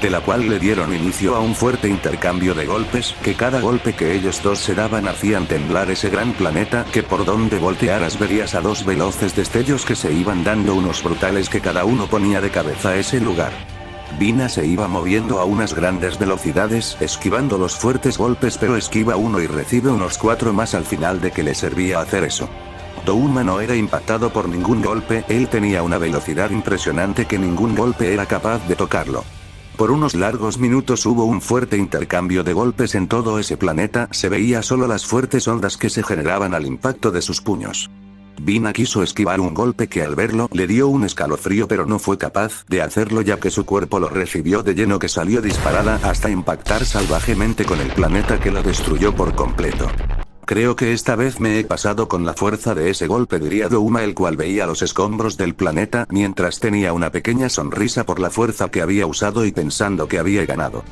de la cual le dieron inicio a un fuerte intercambio de golpes, que cada golpe que ellos dos se daban hacían temblar ese gran planeta, que por donde voltearas verías a dos veloces destellos que se iban dando, unos brutales que cada uno ponía de cabeza a ese lugar. Vina se iba moviendo a unas grandes velocidades, esquivando los fuertes golpes, pero esquiva uno y recibe unos 4 más al final. ¿De qué le servía hacer eso? Douma no era impactado por ningún golpe, él tenía una velocidad impresionante que ningún golpe era capaz de tocarlo. Por unos largos minutos hubo un fuerte intercambio de golpes en todo ese planeta, se veía solo las fuertes ondas que se generaban al impacto de sus puños. Vina quiso esquivar un golpe que al verlo le dio un escalofrío, pero no fue capaz de hacerlo ya que su cuerpo lo recibió de lleno, que salió disparada hasta impactar salvajemente con el planeta, que lo destruyó por completo. Creo que esta vez me he pasado con la fuerza de ese golpe, diría Douma, el cual veía los escombros del planeta mientras tenía una pequeña sonrisa por la fuerza que había usado y pensando que había ganado.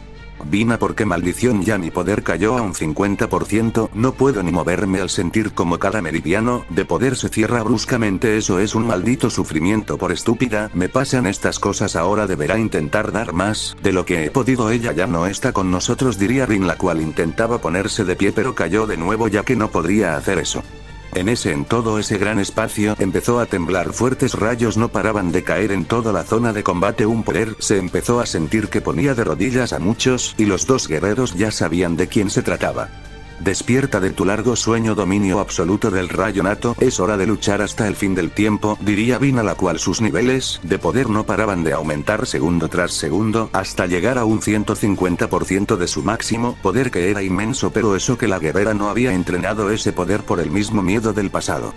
Vina, ¿por qué maldición? Ya mi poder cayó a un 50%, no puedo ni moverme al sentir como cada meridiano de poder se cierra bruscamente. Eso es un maldito sufrimiento. Por estúpida, me pasan estas cosas. Ahora deberá intentar dar más de lo que he podido. Ella ya no está con nosotros, diría Rin, la cual intentaba ponerse de pie pero cayó de nuevo ya que no podría hacer eso. En todo ese gran espacio empezó a temblar, fuertes rayos no paraban de caer en toda la zona de combate. Un poder se empezó a sentir que ponía de rodillas a muchos, y los dos guerreros ya sabían de quién se trataba. Despierta de tu largo sueño, dominio absoluto del rayo nato, es hora de luchar hasta el fin del tiempo, diría Vina, la cual sus niveles de poder no paraban de aumentar segundo tras segundo, hasta llegar a un 150% de su máximo poder, que era inmenso, pero eso que la guerrera no había entrenado ese poder por el mismo miedo del pasado.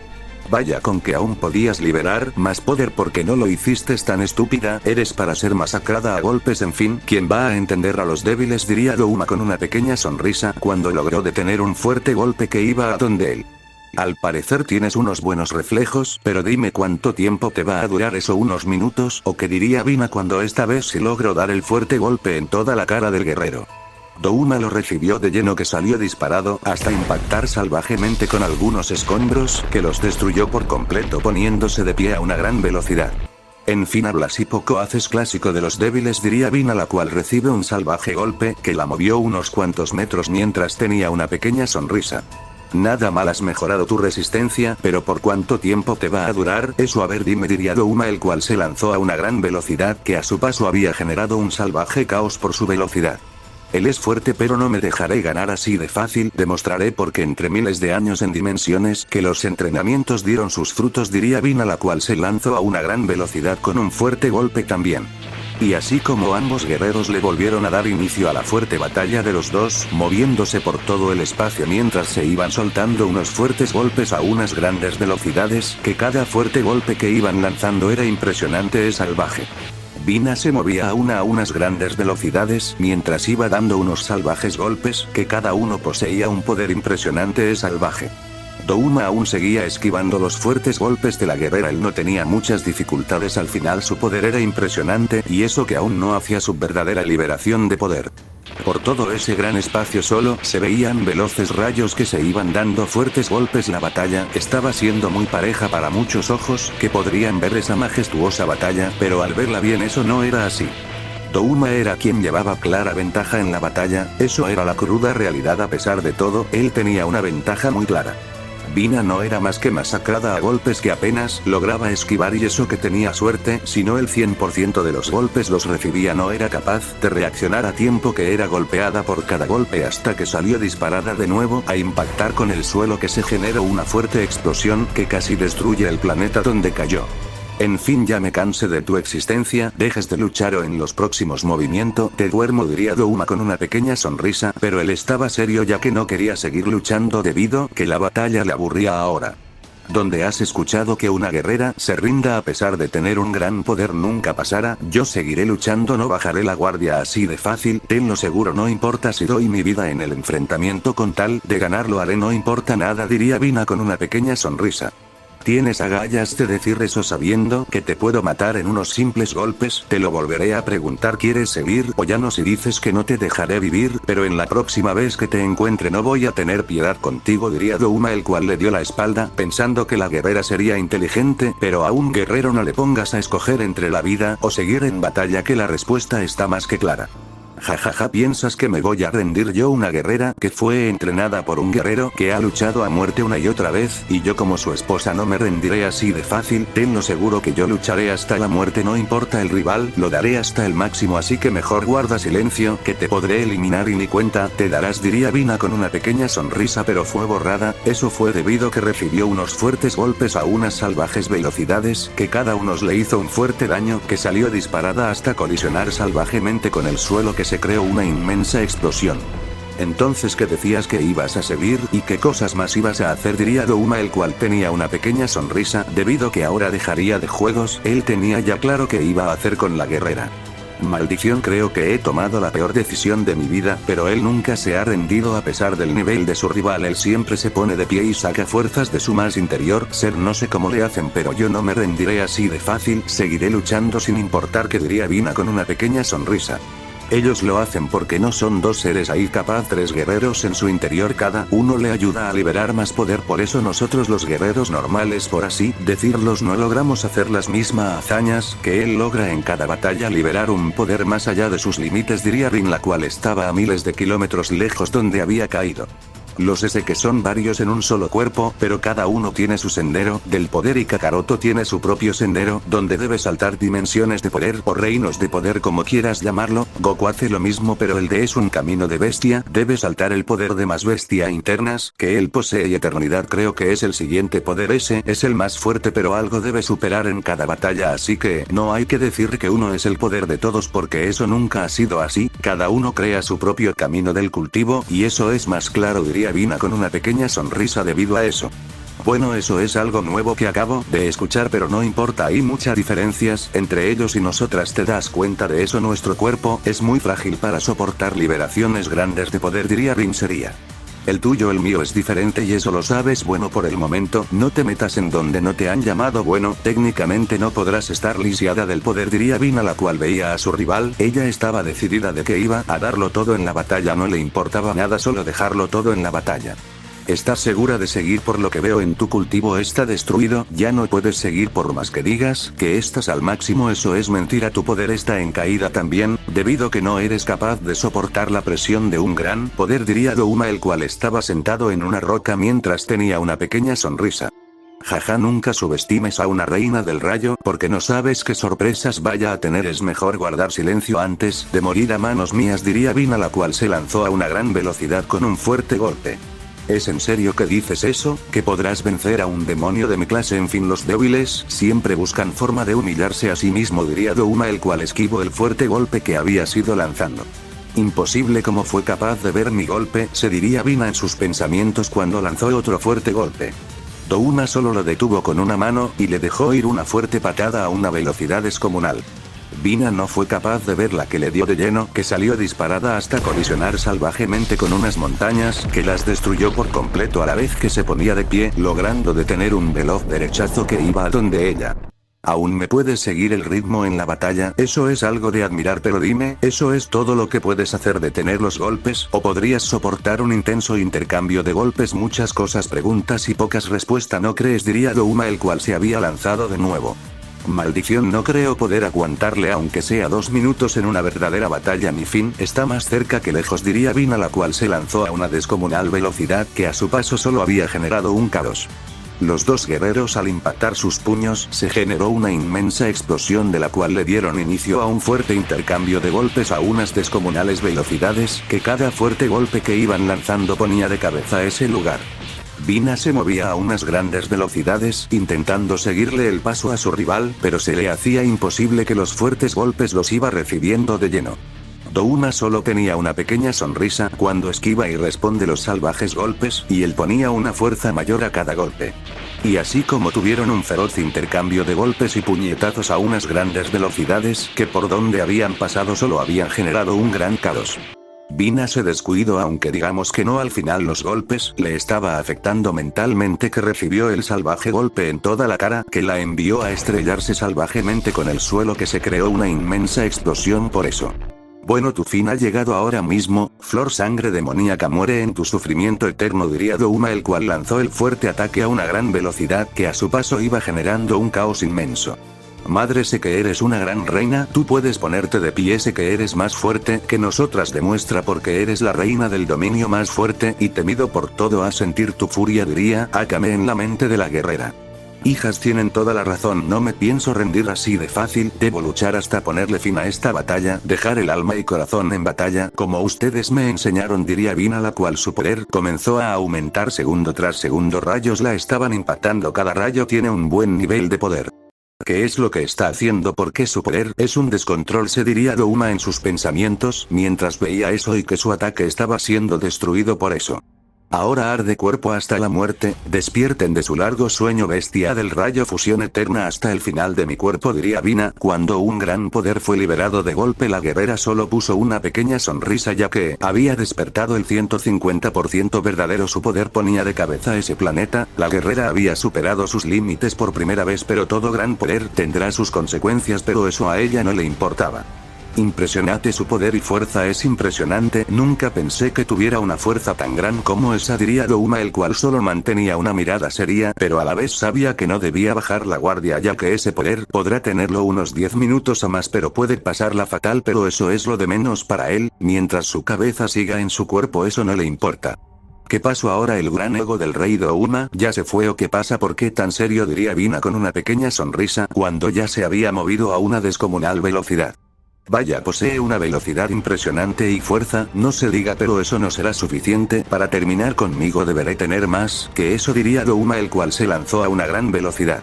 Vaya, con que aún podías liberar más poder, porque no lo hiciste, tan estúpida eres para ser masacrada a golpes. En fin, ¿quién va a entender a los débiles?, diría Douma con una pequeña sonrisa cuando logró detener un fuerte golpe que iba a donde él. Al parecer tienes unos buenos reflejos, pero dime cuánto tiempo te va a durar eso, unos minutos o qué, diría Vina cuando esta vez sí logró dar el fuerte golpe en toda la cara del guerrero. Douma lo recibió de lleno, que salió disparado hasta impactar salvajemente con algunos escombros que los destruyó por completo, poniéndose de pie a una gran velocidad. En fin, hablas y poco haces, clásico de los débiles, diría Vina, la cual recibe un salvaje golpe que la movió unos cuantos metros mientras tenía una pequeña sonrisa. Nada mal, has mejorado tu resistencia, pero ¿por cuánto tiempo te va a durar eso? A ver, dime, diría Douma, el cual se lanzó a una gran velocidad que a su paso había generado un salvaje caos por su velocidad. Él es fuerte, pero no me dejaré ganar así de fácil, demostraré porque entre miles de años en dimensiones que los entrenamientos dieron sus frutos, diría Vina, la cual se lanzó a una gran velocidad con un fuerte golpe también. Y así como ambos guerreros le volvieron a dar inicio a la fuerte batalla de los dos, moviéndose por todo el espacio mientras se iban soltando unos fuertes golpes a unas grandes velocidades, que cada fuerte golpe que iban lanzando era impresionante y salvaje. Vina se movía a unas grandes velocidades mientras iba dando unos salvajes golpes, que cada uno poseía un poder impresionante y salvaje. Douma aún seguía esquivando los fuertes golpes de la guerrera, él no tenía muchas dificultades, al final su poder era impresionante, y eso que aún no hacía su verdadera liberación de poder. Por todo ese gran espacio solo se veían veloces rayos que se iban dando fuertes golpes. La batalla estaba siendo muy pareja para muchos ojos que podrían ver esa majestuosa batalla, pero al verla bien eso no era así. Douma era quien llevaba clara ventaja en la batalla, eso era la cruda realidad. A pesar de todo, él tenía una ventaja muy clara. Vina no era más que masacrada a golpes que apenas lograba esquivar, y eso que tenía suerte, si no el 100% de los golpes los recibía. No era capaz de reaccionar a tiempo, que era golpeada por cada golpe hasta que salió disparada de nuevo a impactar con el suelo, que se generó una fuerte explosión que casi destruye el planeta donde cayó. En fin, ya me cansé de tu existencia, dejes de luchar o en los próximos movimientos te duermo, diría Douma con una pequeña sonrisa, pero él estaba serio ya que no quería seguir luchando debido que la batalla le aburría ahora. ¿Dónde has escuchado que una guerrera se rinda a pesar de tener un gran poder? Nunca pasará, yo seguiré luchando, no bajaré la guardia así de fácil, tenlo seguro, no importa si doy mi vida en el enfrentamiento, con tal de ganar lo haré, no importa nada, diría Vina con una pequeña sonrisa. ¿Tienes agallas de decir eso sabiendo que te puedo matar en unos simples golpes? Te lo volveré a preguntar, ¿quieres seguir o ya no? Si dices que no te dejaré vivir, pero en la próxima vez que te encuentre no voy a tener piedad contigo, diría Douma, el cual le dio la espalda, pensando que la guerrera sería inteligente, pero a un guerrero no le pongas a escoger entre la vida o seguir en batalla, que la respuesta está más que clara. Jajaja, ¿piensas que me voy a rendir yo, una guerrera que fue entrenada por un guerrero que ha luchado a muerte una y otra vez, y yo como su esposa no me rendiré así de fácil? Tenlo seguro que yo lucharé hasta la muerte, no importa el rival, lo daré hasta el máximo, así que mejor guarda silencio, que te podré eliminar y ni cuenta te darás, diría Vina con una pequeña sonrisa, pero fue borrada. Eso fue debido que recibió unos fuertes golpes a unas salvajes velocidades, que cada uno le hizo un fuerte daño, que salió disparada hasta colisionar salvajemente con el suelo, que se creó una inmensa explosión. Entonces, ¿qué decías que ibas a seguir y qué cosas más ibas a hacer?, diría Douma, el cual tenía una pequeña sonrisa, debido que ahora dejaría de juegos. Él tenía ya claro qué iba a hacer con la guerrera. Maldición, creo que he tomado la peor decisión de mi vida, pero él nunca se ha rendido a pesar del nivel de su rival. Él siempre se pone de pie y saca fuerzas de su más interior ser. No sé cómo le hacen, pero yo no me rendiré así de fácil, seguiré luchando sin importar qué, diría Vina con una pequeña sonrisa. Ellos lo hacen porque no son dos seres ahí capaz, tres guerreros en su interior, cada uno le ayuda a liberar más poder. Por eso nosotros los guerreros normales, por así decirlos, no logramos hacer las mismas hazañas que él logra en cada batalla, liberar un poder más allá de sus límites, diría Rin, la cual estaba a miles de kilómetros lejos donde había caído. Los sé que son varios en un solo cuerpo, pero cada uno tiene su sendero del poder, y Kakaroto tiene su propio sendero, donde debe saltar dimensiones de poder o reinos de poder, como quieras llamarlo. Goku hace lo mismo, pero el de es un camino de bestia, debe saltar el poder de más bestia internas, que él posee, y eternidad creo que es el siguiente poder. Ese es el más fuerte, pero algo debe superar en cada batalla, así que no hay que decir que uno es el poder de todos, porque eso nunca ha sido así. Cada uno crea su propio camino del cultivo, y eso es más claro, diría Vina con una pequeña sonrisa debido a eso. Bueno, eso es algo nuevo que acabo de escuchar, pero no importa, hay muchas diferencias entre ellos y nosotras, ¿te das cuenta de eso? Nuestro cuerpo es muy frágil para soportar liberaciones grandes de poder, diría Rin. Sería el tuyo, el mío es diferente y eso lo sabes. Bueno, por el momento, no te metas en donde no te han llamado. Bueno, técnicamente no podrás estar lisiada del poder, diría Vina, la cual veía a su rival. Ella estaba decidida de que iba a darlo todo en la batalla, no le importaba nada, solo dejarlo todo en la batalla. ¿Estás segura de seguir? Por lo que veo en tu cultivo está destruido, ya no puedes seguir por más que digas que estás al máximo. Eso es mentira, tu poder está en caída también, debido que no eres capaz de soportar la presión de un gran poder, diría Douma, el cual estaba sentado en una roca mientras tenía una pequeña sonrisa. Jaja, nunca subestimes a una reina del rayo, porque no sabes qué sorpresas vaya a tener. Es mejor guardar silencio antes de morir a manos mías, diría Vina, la cual se lanzó a una gran velocidad con un fuerte golpe. ¿Es en serio que dices eso? ¿Que podrás vencer a un demonio de mi clase? En fin, los débiles siempre buscan forma de humillarse a sí mismo, diría Douma, el cual esquivó el fuerte golpe que había sido lanzando. Imposible, ¿cómo fue capaz de ver mi golpe?, se diría Vina en sus pensamientos cuando lanzó otro fuerte golpe. Douma solo lo detuvo con una mano, y le dejó ir una fuerte patada a una velocidad descomunal. Vina no fue capaz de ver la que le dio de lleno, que salió disparada hasta colisionar salvajemente con unas montañas, que las destruyó por completo a la vez que se ponía de pie, logrando detener un veloz derechazo que iba a donde ella. ¿Aún me puedes seguir el ritmo en la batalla? Eso es algo de admirar, pero dime, ¿eso es todo lo que puedes hacer, detener los golpes, o podrías soportar un intenso intercambio de golpes? Muchas cosas, preguntas y pocas respuestas, ¿no crees?, diría Douma, el cual se había lanzado de nuevo. Maldición, no creo poder aguantarle aunque sea 2 minutos en una verdadera batalla. Mi fin está más cerca que lejos, diría Vina, la cual se lanzó a una descomunal velocidad que a su paso solo había generado un caos. Los dos guerreros, al impactar sus puños, se generó una inmensa explosión de la cual le dieron inicio a un fuerte intercambio de golpes a unas descomunales velocidades, que cada fuerte golpe que iban lanzando ponía de cabeza a ese lugar. Vina se movía a unas grandes velocidades, intentando seguirle el paso a su rival, pero se le hacía imposible, que los fuertes golpes los iba recibiendo de lleno. Douma solo tenía una pequeña sonrisa cuando esquiva y responde los salvajes golpes, y él ponía una fuerza mayor a cada golpe. Y así como tuvieron un feroz intercambio de golpes y puñetazos a unas grandes velocidades, que por donde habían pasado solo habían generado un gran caos. Vina se descuidó, aunque digamos que no, al final los golpes le estaba afectando mentalmente, que recibió el salvaje golpe en toda la cara, que la envió a estrellarse salvajemente con el suelo, que se creó una inmensa explosión por eso. Bueno, tu fin ha llegado ahora mismo, Flor Sangre Demoníaca, muere en tu sufrimiento eterno, diría Douma, el cual lanzó el fuerte ataque a una gran velocidad que a su paso iba generando un caos inmenso. Madre, sé que eres una gran reina, tú puedes ponerte de pie, sé que eres más fuerte que nosotras, demuestra porque eres la reina del dominio más fuerte y temido por todo, a sentir tu furia, diría Akame en la mente de la guerrera. Hijas tienen toda la razón, no me pienso rendir así de fácil, debo luchar hasta ponerle fin a esta batalla, dejar el alma y corazón en batalla, como ustedes me enseñaron, diría Vina, la cual su poder comenzó a aumentar segundo tras segundo, rayos la estaban impactando, cada rayo tiene un buen nivel de poder. ¿Qué es lo que está haciendo? Porque su poder es un descontrol, se diría Douma en sus pensamientos, mientras veía eso y que su ataque estaba siendo destruido por eso. Ahora arde cuerpo hasta la muerte, despierten de su largo sueño, bestia del rayo, fusión eterna hasta el final de mi cuerpo, diría Vina. Cuando un gran poder fue liberado de golpe, la guerrera solo puso una pequeña sonrisa, ya que había despertado el 150% verdadero, su poder ponía de cabeza ese planeta, la guerrera había superado sus límites por primera vez, pero todo gran poder tendrá sus consecuencias, pero eso a ella no le importaba. Impresionante, su poder y fuerza es impresionante, nunca pensé que tuviera una fuerza tan gran como esa, diría Douma, el cual solo mantenía una mirada seria, pero a la vez sabía que no debía bajar la guardia, ya que ese poder podrá tenerlo unos 10 minutos o más, pero puede pasarla fatal, pero eso es lo de menos para él, mientras su cabeza siga en su cuerpo eso no le importa. ¿Qué pasó ahora? El gran ego del rey Douma ya se fue, o qué pasa, ¿por qué tan serio?, diría Vina con una pequeña sonrisa, cuando ya se había movido a una descomunal velocidad. Vaya, posee una velocidad impresionante y fuerza, no se diga, pero eso no será suficiente para terminar conmigo, deberé tener más que eso, diría Douma, el cual se lanzó a una gran velocidad.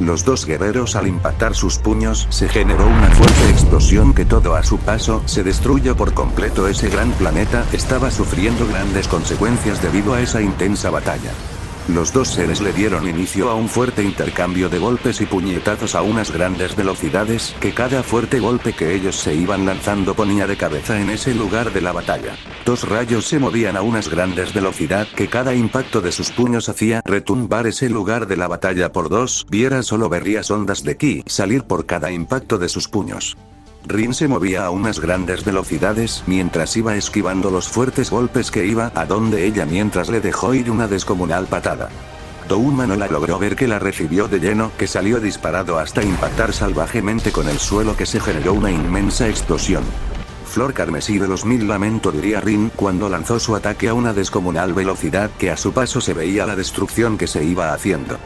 Los dos guerreros, al impactar sus puños, se generó una fuerte explosión que todo a su paso se destruyó por completo. Ese gran planeta estaba sufriendo grandes consecuencias debido a esa intensa batalla. Los dos seres le dieron inicio a un fuerte intercambio de golpes y puñetazos a unas grandes velocidades, que cada fuerte golpe que ellos se iban lanzando ponía de cabeza en ese lugar de la batalla. Dos rayos se movían a unas grandes velocidad, que cada impacto de sus puños hacía retumbar ese lugar de la batalla por dos, viera solo verías ondas de ki salir por cada impacto de sus puños. Rin se movía a unas grandes velocidades, mientras iba esquivando los fuertes golpes que iba a donde ella, mientras le dejó ir una descomunal patada. Douma no la logró ver, que la recibió de lleno, que salió disparado hasta impactar salvajemente con el suelo, que se generó una inmensa explosión. Flor carmesí de los 1000, lamento, diría Rin, cuando lanzó su ataque a una descomunal velocidad, que a su paso se veía la destrucción que se iba haciendo.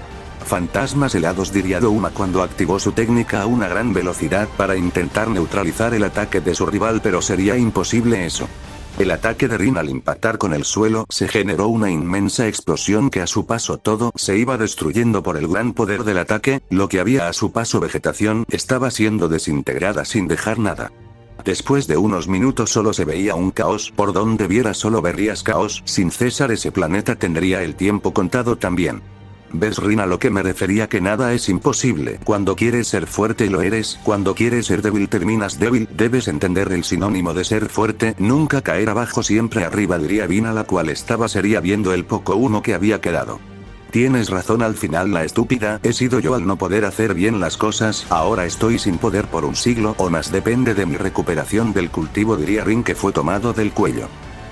Fantasmas helados, diría Douma cuando activó su técnica a una gran velocidad para intentar neutralizar el ataque de su rival, pero sería imposible eso. El ataque de Rin al impactar con el suelo se generó una inmensa explosión, que a su paso todo se iba destruyendo por el gran poder del ataque, lo que había a su paso vegetación estaba siendo desintegrada sin dejar nada. Después de unos minutos solo se veía un caos, por donde viera solo verías caos, sin cesar ese planeta tendría el tiempo contado también. ¿Ves, Rin, a lo que me refería? Que nada es imposible. Cuando quieres ser fuerte lo eres, cuando quieres ser débil terminas débil, debes entender el sinónimo de ser fuerte, nunca caer abajo, siempre arriba, diría Vina, la cual estaba seria viendo el poco humo que había quedado. Tienes razón, al final la estúpida he sido yo al no poder hacer bien las cosas, ahora estoy sin poder por un siglo o más, depende de mi recuperación del cultivo, diría Rin, que fue tomado del cuello.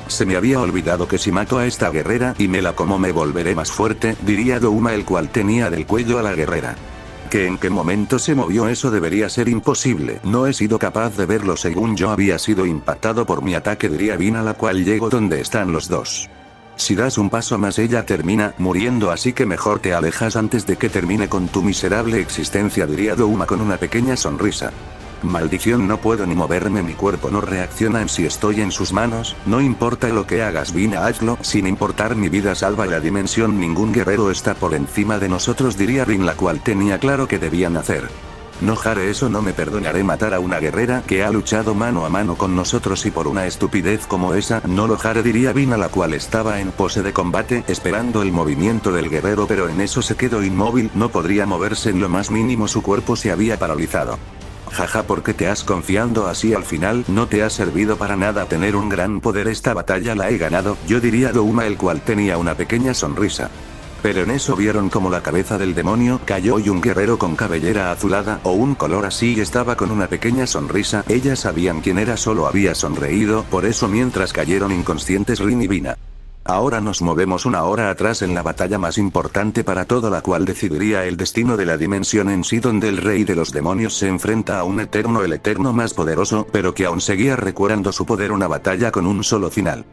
Se me había olvidado que si mato a esta guerrera y me la como me volveré más fuerte, diría Douma, el cual tenía del cuello a la guerrera. ¿Que en qué momento se movió? Eso debería ser imposible, no he sido capaz de verlo, según yo había sido impactado por mi ataque, diría Vina, la cual llegó donde están los dos. Si das un paso más ella termina muriendo, así que mejor te alejas antes de que termine con tu miserable existencia, diría Douma con una pequeña sonrisa. Maldición, no puedo ni moverme, mi cuerpo no reacciona en si estoy en sus manos, no importa lo que hagas, Vina, hazlo, sin importar mi vida, salva la dimensión, ningún guerrero está por encima de nosotros, diría Rin, la cual tenía claro que debían hacer. No haré eso, no me perdonaré matar a una guerrera que ha luchado mano a mano con nosotros, y por una estupidez como esa, no lo haré, diría Vina, la cual estaba en pose de combate, esperando el movimiento del guerrero, pero en eso se quedó inmóvil, no podría moverse en lo más mínimo, su cuerpo se había paralizado. Jaja, ¿por qué te has confiado así? Al final no te ha servido para nada tener un gran poder, esta batalla la he ganado yo, diría Douma, el cual tenía una pequeña sonrisa. Pero en eso vieron como la cabeza del demonio cayó y un guerrero con cabellera azulada o un color así estaba con una pequeña sonrisa, ellas sabían quién era, solo había sonreído, por eso mientras cayeron inconscientes Rin y Vina. Ahora nos movemos una hora atrás en la batalla más importante para todo, la cual decidiría el destino de la dimensión en sí, donde el rey de los demonios se enfrenta a un eterno, el eterno más poderoso, pero que aún seguía recuerando su poder, una batalla con un solo final.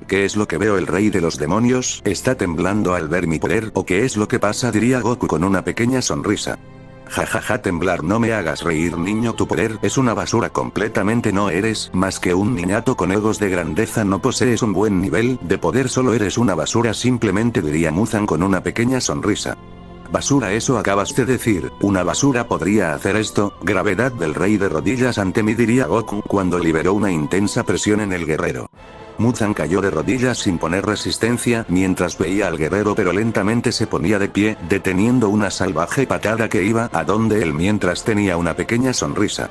¿Qué es lo que veo? El rey de los demonios está temblando al ver mi poder, ¿o qué es lo que pasa?, diría Goku con una pequeña sonrisa. Jajaja, temblar, no me hagas reír, niño, tu poder es una basura completamente, no eres más que un niñato con egos de grandeza, no posees un buen nivel de poder, solo eres una basura simplemente, diría Muzan con una pequeña sonrisa. Basura, eso acabas de decir, ¿una basura podría hacer esto? Gravedad del rey de rodillas ante mí, diría Goku cuando liberó una intensa presión en el guerrero. Muzan cayó de rodillas sin poner resistencia mientras veía al guerrero, pero lentamente se ponía de pie, deteniendo una salvaje patada que iba a donde él mientras tenía una pequeña sonrisa.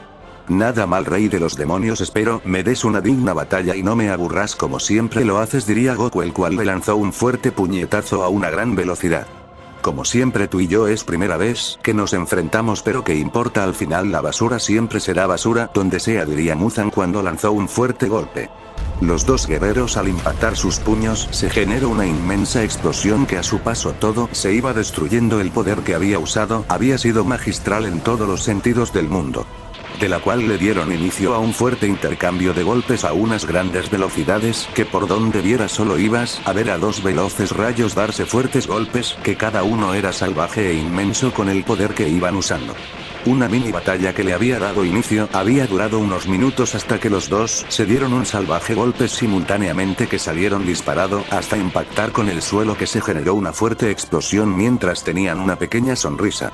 Nada mal, rey de los demonios, espero me des una digna batalla y no me aburras como siempre lo haces, diría Goku, el cual le lanzó un fuerte puñetazo a una gran velocidad. Como siempre, tú y yo es primera vez que nos enfrentamos, pero qué importa, al final la basura siempre será basura donde sea, diría Muzan cuando lanzó un fuerte golpe. Los dos guerreros, al impactar sus puños, se generó una inmensa explosión que a su paso todo se iba destruyendo. El poder que había usado había sido magistral en todos los sentidos del mundo, de la cual le dieron inicio a un fuerte intercambio de golpes a unas grandes velocidades que por donde vieras solo ibas a ver a dos veloces rayos darse fuertes golpes, que cada uno era salvaje e inmenso con el poder que iban usando. Una mini batalla que le había dado inicio había durado unos minutos hasta que los dos se dieron un salvaje golpe simultáneamente que salieron disparado hasta impactar con el suelo, que se generó una fuerte explosión mientras tenían una pequeña sonrisa.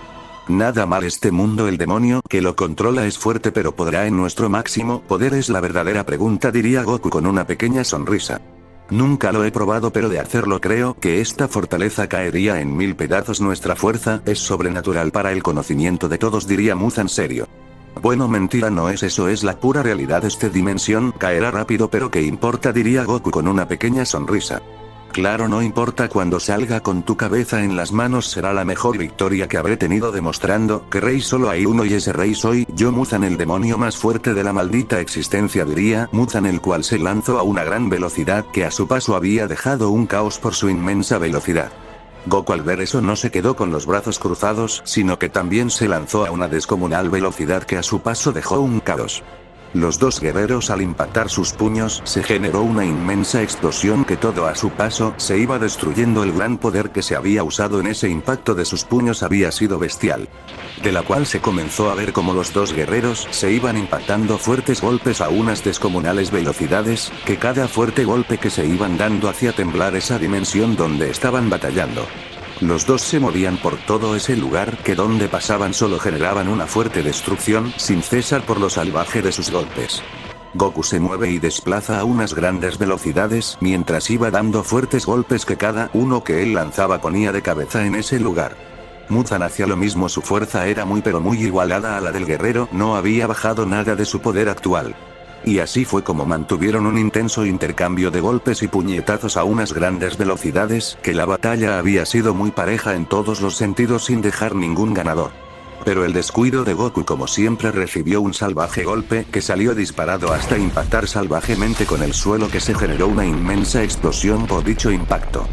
Nada mal, este mundo, el demonio que lo controla es fuerte, pero ¿podrá en nuestro máximo poder? Es la verdadera pregunta, diría Goku con una pequeña sonrisa. Nunca lo he probado, pero de hacerlo creo que esta fortaleza caería en 1000 pedazos. Nuestra fuerza es sobrenatural para el conocimiento de todos, diría Muzan serio. Bueno, mentira, no es eso, es la pura realidad. Esta dimensión caerá rápido, pero ¿qué importa?, diría Goku con una pequeña sonrisa. Claro, no importa, cuando salga con tu cabeza en las manos será la mejor victoria que habré tenido, demostrando que rey solo hay uno y ese rey soy yo, Muzan, el demonio más fuerte de la maldita existencia, diría Muzan, el cual se lanzó a una gran velocidad que a su paso había dejado un caos por su inmensa velocidad. Goku al ver eso no se quedó con los brazos cruzados, sino que también se lanzó a una descomunal velocidad que a su paso dejó un caos. Los dos guerreros, al impactar sus puños, se generó una inmensa explosión que todo a su paso se iba destruyendo. El gran poder que se había usado en ese impacto de sus puños había sido bestial, de la cual se comenzó a ver como los dos guerreros se iban impactando fuertes golpes a unas descomunales velocidades, que cada fuerte golpe que se iban dando hacía temblar esa dimensión donde estaban batallando. Los dos se movían por todo ese lugar que donde pasaban solo generaban una fuerte destrucción sin cesar por lo salvaje de sus golpes. Goku se mueve y desplaza a unas grandes velocidades mientras iba dando fuertes golpes que cada uno que él lanzaba ponía de cabeza en ese lugar. Muzan hacía lo mismo, su fuerza era muy pero muy igualada a la del guerrero, no había bajado nada de su poder actual. Y así fue como mantuvieron un intenso intercambio de golpes y puñetazos a unas grandes velocidades, que la batalla había sido muy pareja en todos los sentidos sin dejar ningún ganador. Pero el descuido de Goku, como siempre, recibió un salvaje golpe que salió disparado hasta impactar salvajemente con el suelo, que se generó una inmensa explosión por dicho impacto.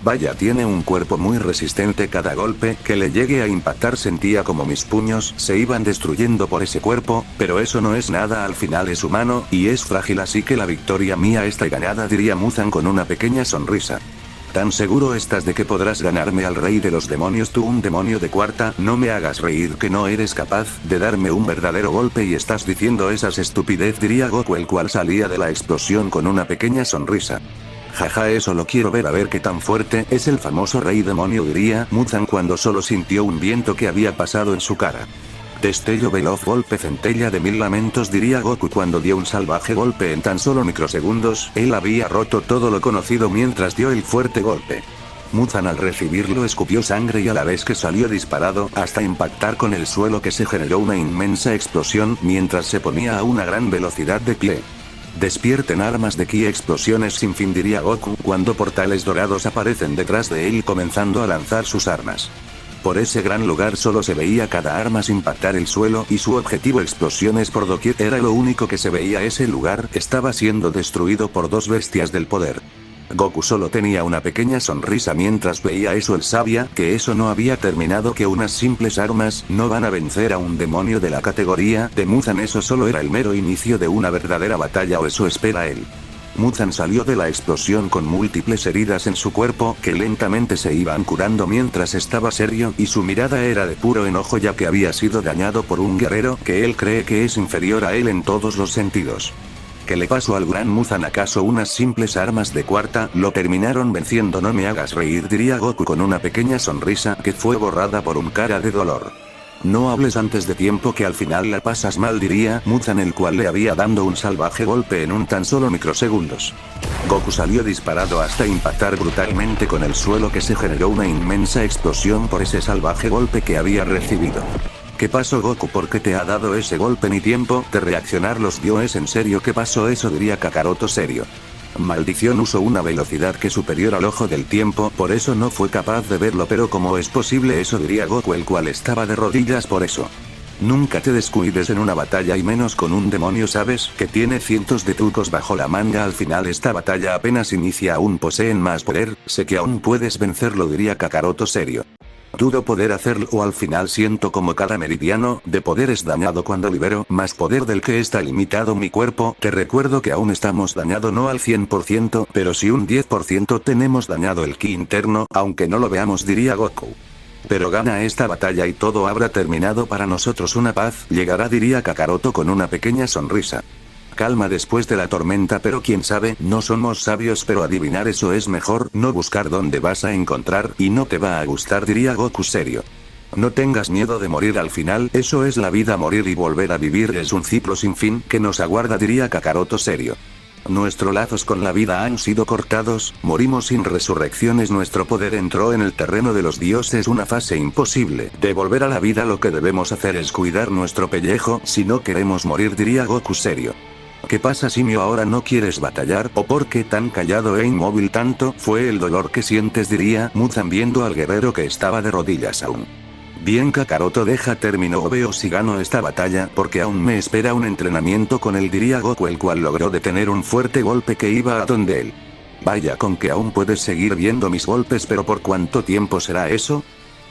Vaya, tiene un cuerpo muy resistente, cada golpe que le llegue a impactar sentía como mis puños se iban destruyendo por ese cuerpo, pero eso no es nada, al final es humano y es frágil, así que la victoria mía está ganada, diría Muzan con una pequeña sonrisa. ¿Tan seguro estás de que podrás ganarme al rey de los demonios? Tú, un demonio de cuarta, no me hagas reír, que no eres capaz de darme un verdadero golpe y estás diciendo esas estupidez, diría Goku, el cual salía de la explosión con una pequeña sonrisa. Jaja, eso lo quiero ver, a ver qué tan fuerte es el famoso rey demonio, diría Muzan cuando solo sintió un viento que había pasado en su cara. Destello veloz, golpe, centella de 1000 lamentos, diría Goku cuando dio un salvaje golpe en tan solo microsegundos. Él había roto todo lo conocido mientras dio el fuerte golpe. Muzan al recibirlo escupió sangre y a la vez que salió disparado hasta impactar con el suelo, que se generó una inmensa explosión mientras se ponía a una gran velocidad de pie. Despierten armas de ki, explosiones sin fin, diría Goku cuando portales dorados aparecen detrás de él comenzando a lanzar sus armas. Por ese gran lugar solo se veía cada arma impactar el suelo y su objetivo, explosiones por doquier, era lo único que se veía. Ese lugar estaba siendo destruido por dos bestias del poder. Goku solo tenía una pequeña sonrisa mientras veía eso. Él sabía que eso no había terminado, que unas simples armas no van a vencer a un demonio de la categoría de Muzan. Eso solo era el mero inicio de una verdadera batalla, o eso espera él. Muzan salió de la explosión con múltiples heridas en su cuerpo que lentamente se iban curando mientras estaba serio, y su mirada era de puro enojo ya que había sido dañado por un guerrero que él cree que es inferior a él en todos los sentidos. ¿Qué le pasó al gran Muzan? ¿Acaso unas simples armas de cuarta lo terminaron venciendo? No me hagas reír, diría Goku con una pequeña sonrisa que fue borrada por un cara de dolor. No hables antes de tiempo que al final la pasas mal, diría Muzan, el cual le había dado un salvaje golpe en un tan solo microsegundos. Goku salió disparado hasta impactar brutalmente con el suelo, que se generó una inmensa explosión por ese salvaje golpe que había recibido. ¿Qué pasó, Goku? ¿Por qué te ha dado ese golpe? Ni tiempo de reaccionar los dio. ¿Es en serio? ¿Qué pasó? Eso diría Kakaroto serio. Maldición, usó una velocidad que superior al ojo del tiempo, por eso no fue capaz de verlo. Pero ¿cómo es posible eso? Diría Goku, el cual estaba de rodillas por eso. Nunca te descuides en una batalla, y menos con un demonio. Sabes que tiene cientos de trucos bajo la manga. Al final esta batalla apenas inicia, aún poseen más poder, sé que aún puedes vencerlo, diría Kakaroto serio. Dudo poder hacerlo, o al final siento como cada meridiano de poder es dañado cuando libero más poder del que está limitado mi cuerpo. Te recuerdo que aún estamos dañado no al 100%, pero sí un 10% tenemos dañado el ki interno, aunque no lo veamos, diría Goku. Pero gana esta batalla y todo habrá terminado para nosotros. Una paz llegará, diría Kakaroto con una pequeña sonrisa. Calma después de la tormenta, pero quién sabe, no somos sabios, pero adivinar eso es mejor, no buscar dónde vas a encontrar, y no te va a gustar, diría Goku serio. No tengas miedo de morir al final, eso es la vida, morir y volver a vivir es un ciclo sin fin que nos aguarda, diría Kakaroto serio. Nuestros lazos con la vida han sido cortados, morimos sin resurrecciones, nuestro poder entró en el terreno de los dioses, una fase imposible de volver a la vida. Lo que debemos hacer es cuidar nuestro pellejo si no queremos morir, diría Goku serio. ¿Qué pasa, simio? ¿Ahora no quieres batallar? ¿O por qué tan callado e inmóvil? Tanto fue el dolor que sientes, diría Muzan viendo al guerrero que estaba de rodillas aún. Bien, Kakaroto, deja termino o veo si gano esta batalla, porque aún me espera un entrenamiento con él, diría Goku, el cual logró detener un fuerte golpe que iba a donde él. Vaya, con que aún puedes seguir viendo mis golpes, pero ¿por cuánto tiempo será eso?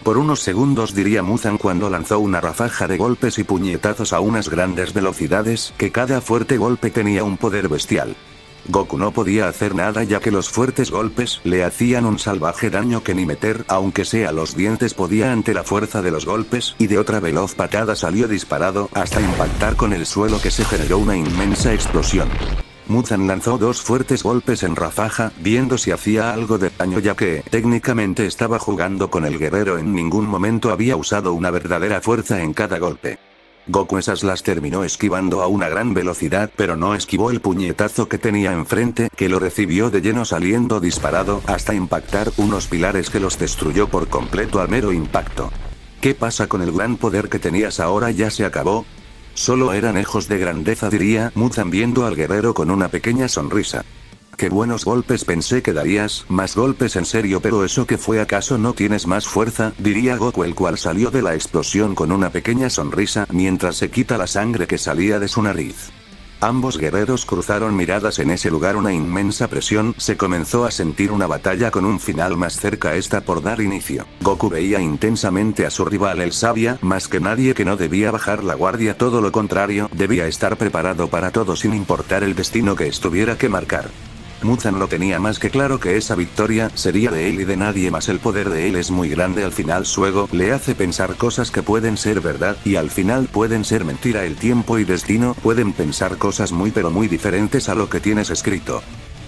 Por unos segundos, diría Muzan cuando lanzó una ráfaga de golpes y puñetazos a unas grandes velocidades, que cada fuerte golpe tenía un poder bestial. Goku no podía hacer nada ya que los fuertes golpes le hacían un salvaje daño que ni meter, aunque sea los dientes, podía ante la fuerza de los golpes, y de otra veloz patada salió disparado hasta impactar con el suelo, que se generó una inmensa explosión. Muzan lanzó dos fuertes golpes en ráfaga, viendo si hacía algo de daño ya que, técnicamente estaba jugando con el guerrero, en ningún momento había usado una verdadera fuerza en cada golpe. Goku esas las terminó esquivando a una gran velocidad, pero no esquivó el puñetazo que tenía enfrente, que lo recibió de lleno saliendo disparado hasta impactar unos pilares que los destruyó por completo al mero impacto. ¿Qué pasa con el gran poder que tenías ahora? ¿Ya se acabó? Solo eran ejos de grandeza, diría Muzan viendo al guerrero con una pequeña sonrisa. Qué buenos golpes, pensé que darías más golpes, en serio, pero eso que fue, ¿acaso no tienes más fuerza? Diría Goku, el cual salió de la explosión con una pequeña sonrisa mientras se quita la sangre que salía de su nariz. Ambos guerreros cruzaron miradas en ese lugar, una inmensa presión, se comenzó a sentir una batalla con un final más cerca está por dar inicio. Goku veía intensamente a su rival, él sabía más que nadie que no debía bajar la guardia, todo lo contrario, debía estar preparado para todo sin importar el destino que estuviera que marcar. Muzan lo tenía más que claro que esa victoria sería de él y de nadie más. El poder de él es muy grande, al final su ego le hace pensar cosas que pueden ser verdad y al final pueden ser mentira. El tiempo y destino pueden pensar cosas muy pero muy diferentes a lo que tienes escrito.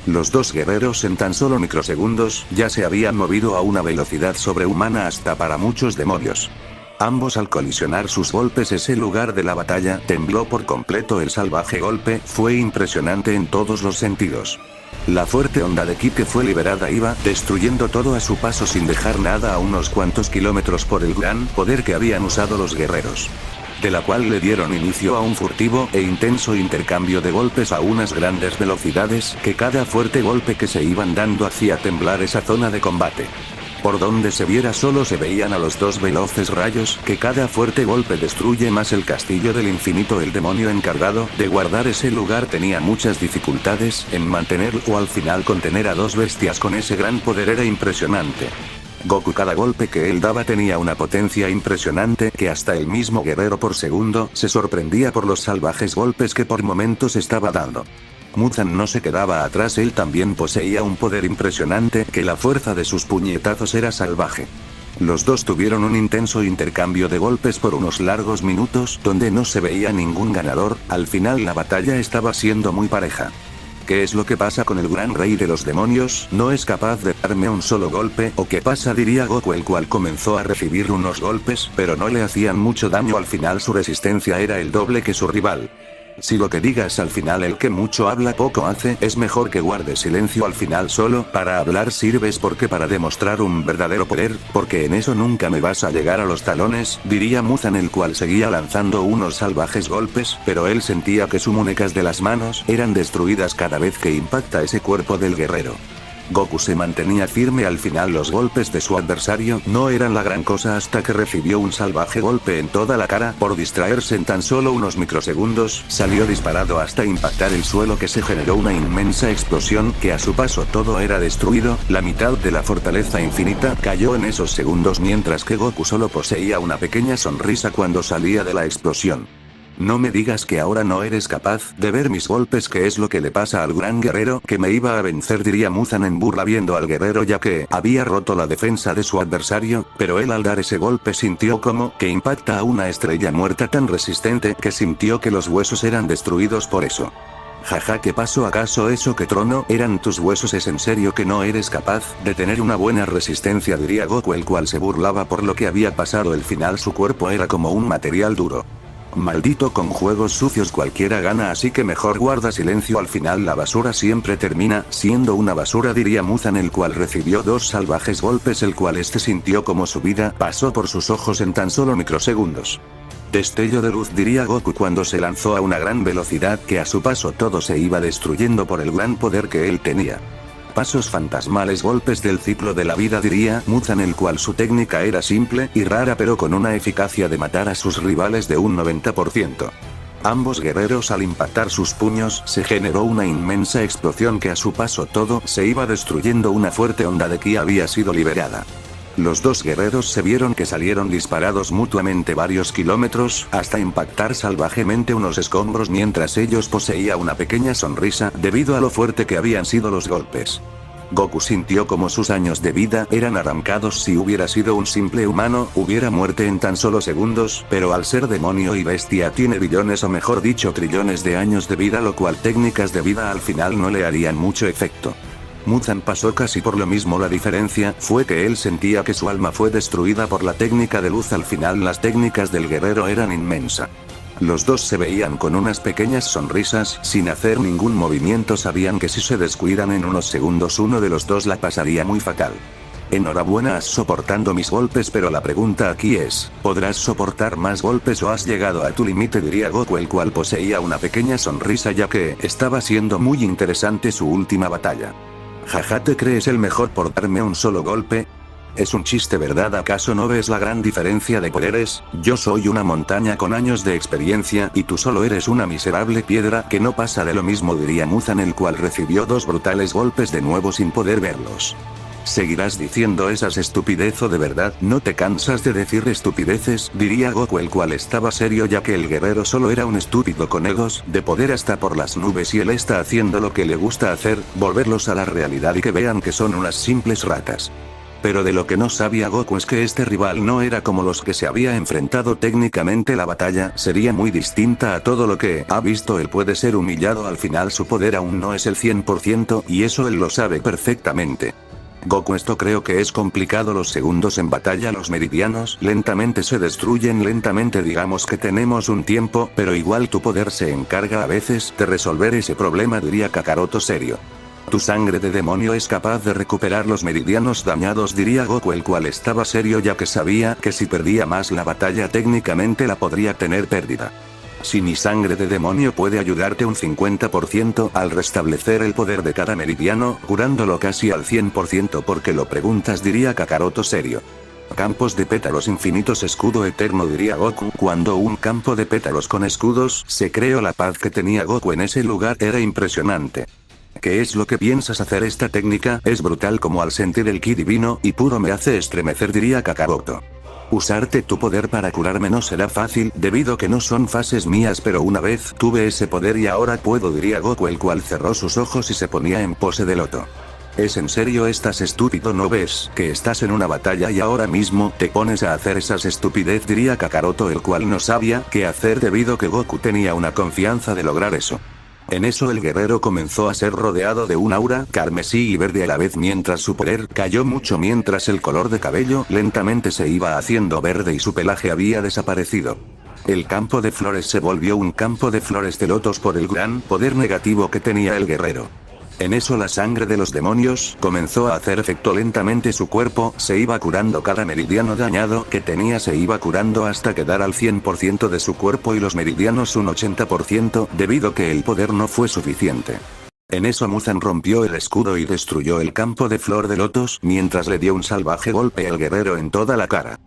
Los dos guerreros en tan solo microsegundos ya se habían movido a una velocidad sobrehumana hasta para muchos demonios. Ambos al colisionar sus golpes, ese lugar de la batalla tembló por completo. El salvaje golpe fue impresionante en todos los sentidos. La fuerte onda de ki que fue liberada iba destruyendo todo a su paso sin dejar nada a unos cuantos kilómetros por el gran poder que habían usado los guerreros. De la cual le dieron inicio a un furtivo e intenso intercambio de golpes a unas grandes velocidades que cada fuerte golpe que se iban dando hacía temblar esa zona de combate. Por donde se viera solo se veían a los dos veloces rayos, que cada fuerte golpe destruye más el castillo del infinito. El demonio encargado de guardar ese lugar tenía muchas dificultades en mantenerlo o al final contener a dos bestias con ese gran poder era impresionante. Goku cada golpe que él daba tenía una potencia impresionante que hasta el mismo guerrero por segundo se sorprendía por los salvajes golpes que por momentos estaba dando. Muzan no se quedaba atrás, él también poseía un poder impresionante que la fuerza de sus puñetazos era salvaje. Los dos tuvieron un intenso intercambio de golpes por unos largos minutos donde no se veía ningún ganador. Al final la batalla estaba siendo muy pareja. ¿Qué es lo que pasa con el gran rey de los demonios? ¿No es capaz de darme un solo golpe? ¿O qué pasa? Diría Goku, el cual comenzó a recibir unos golpes, pero no le hacían mucho daño. Al final su resistencia era el doble que su rival. Si lo que digas al final el que mucho habla poco hace, es mejor que guardes silencio al final. Solo para hablar sirves porque para demostrar un verdadero poder, porque en eso nunca me vas a llegar a los talones, diría Muzan, el cual seguía lanzando unos salvajes golpes, pero él sentía que sus muñecas de las manos eran destruidas cada vez que impacta ese cuerpo del guerrero. Goku se mantenía firme. Al final los golpes de su adversario no eran la gran cosa hasta que recibió un salvaje golpe en toda la cara. Por distraerse en tan solo unos microsegundos, salió disparado hasta impactar el suelo, que se generó una inmensa explosión que a su paso todo era destruido. La mitad de la fortaleza infinita cayó en esos segundos, mientras que Goku solo poseía una pequeña sonrisa cuando salía de la explosión. No me digas que ahora no eres capaz de ver mis golpes. ¿Qué es lo que le pasa al gran guerrero que me iba a vencer? Diría Muzan en burla viendo al guerrero, ya que había roto la defensa de su adversario, pero él al dar ese golpe sintió como que impacta a una estrella muerta tan resistente que sintió que los huesos eran destruidos por eso. Jaja, ¿qué pasó? ¿Acaso eso que trono eran tus huesos? ¿Es en serio que no eres capaz de tener una buena resistencia? Diría Goku, el cual se burlaba por lo que había pasado. Al final su cuerpo era como un material duro. Maldito, con juegos sucios cualquiera gana, así que mejor guarda silencio. Al final la basura siempre termina siendo una basura, diría Muzan, el cual recibió dos salvajes golpes, el cual sintió como su vida pasó por sus ojos en tan solo microsegundos. Destello de luz, diría Goku, cuando se lanzó a una gran velocidad que a su paso todo se iba destruyendo por el gran poder que él tenía. Pasos fantasmales, golpes del ciclo de la vida, diría Muzan, el cual su técnica era simple y rara, pero con una eficacia de matar a sus rivales de un 90%. Ambos guerreros, al impactar sus puños, se generó una inmensa explosión que a su paso todo se iba destruyendo. Una fuerte onda de ki había sido liberada. Los dos guerreros se vieron que salieron disparados mutuamente varios kilómetros, hasta impactar salvajemente unos escombros, mientras ellos poseía una pequeña sonrisa debido a lo fuerte que habían sido los golpes. Goku sintió como sus años de vida eran arrancados. Si hubiera sido un simple humano, hubiera muerto en tan solo segundos, pero al ser demonio y bestia tiene billones, o mejor dicho trillones de años de vida, lo cual técnicas de vida al final no le harían mucho efecto. Muzan pasó casi por lo mismo. La diferencia fue que él sentía que su alma fue destruida por la técnica de luz. Al final las técnicas del guerrero eran inmensas. Los dos se veían con unas pequeñas sonrisas, sin hacer ningún movimiento. Sabían que si se descuidan en unos segundos uno de los dos la pasaría muy fatal. Enhorabuena, has soportando mis golpes, pero la pregunta aquí es, ¿podrás soportar más golpes o has llegado a tu límite? Diría Goku, el cual poseía una pequeña sonrisa, ya que estaba siendo muy interesante su última batalla. Jaja, ¿te crees el mejor por darme un solo golpe? Es un chiste, ¿verdad? ¿Acaso no ves la gran diferencia de poderes? Yo soy una montaña con años de experiencia y tú solo eres una miserable piedra que no pasa de lo mismo, diría Muzan, el cual recibió dos brutales golpes de nuevo sin poder verlos. ¿Seguirás diciendo esas estupideces o de verdad no te cansas de decir estupideces? Diría Goku, el cual estaba serio, ya que el guerrero solo era un estúpido con egos de poder hasta por las nubes y él está haciendo lo que le gusta hacer, volverlos a la realidad y que vean que son unas simples ratas. Pero de lo que no sabía Goku es que este rival no era como los que se había enfrentado. Técnicamente la batalla sería muy distinta a todo lo que ha visto. Él puede ser humillado, al final su poder aún no es el 100% y eso él lo sabe perfectamente. Goku, esto creo que es complicado. Los segundos en batalla, los meridianos lentamente se destruyen lentamente. Digamos que tenemos un tiempo, pero igual tu poder se encarga a veces de resolver ese problema, diría Kakaroto serio. Tu sangre de demonio es capaz de recuperar los meridianos dañados, diría Goku, el cual estaba serio, ya que sabía que si perdía más la batalla técnicamente la podría tener pérdida. Si mi sangre de demonio puede ayudarte un 50% al restablecer el poder de cada meridiano, curándolo casi al 100% porque lo preguntas, diría Kakaroto serio. Campos de pétalos infinitos, escudo eterno, diría Goku. Cuando un campo de pétalos con escudos se creó, la paz que tenía Goku en ese lugar era impresionante. ¿Qué es lo que piensas hacer? Esta técnica es brutal como al sentir el ki divino y puro me hace estremecer, diría Kakaroto. Usarte tu poder para curarme no será fácil debido que no son fases mías, pero una vez tuve ese poder y ahora puedo, diría Goku, el cual cerró sus ojos y se ponía en pose de loto. ¿Es en serio? ¿Estás estúpido? ¿No ves que estás en una batalla y ahora mismo te pones a hacer esas estupidez? Diría Kakaroto, el cual no sabía qué hacer debido que Goku tenía una confianza de lograr eso. En eso el guerrero comenzó a ser rodeado de un aura carmesí y verde a la vez mientras su poder cayó mucho, mientras el color de cabello lentamente se iba haciendo verde y su pelaje había desaparecido. El campo de flores se volvió un campo de flores de lotos por el gran poder negativo que tenía el guerrero. En eso la sangre de los demonios comenzó a hacer efecto lentamente, su cuerpo se iba curando, cada meridiano dañado que tenía se iba curando hasta quedar al 100% de su cuerpo y los meridianos un 80% debido que el poder no fue suficiente. En eso Muzan rompió el escudo y destruyó el campo de flor de lotos mientras le dio un salvaje golpe al guerrero en toda la cara.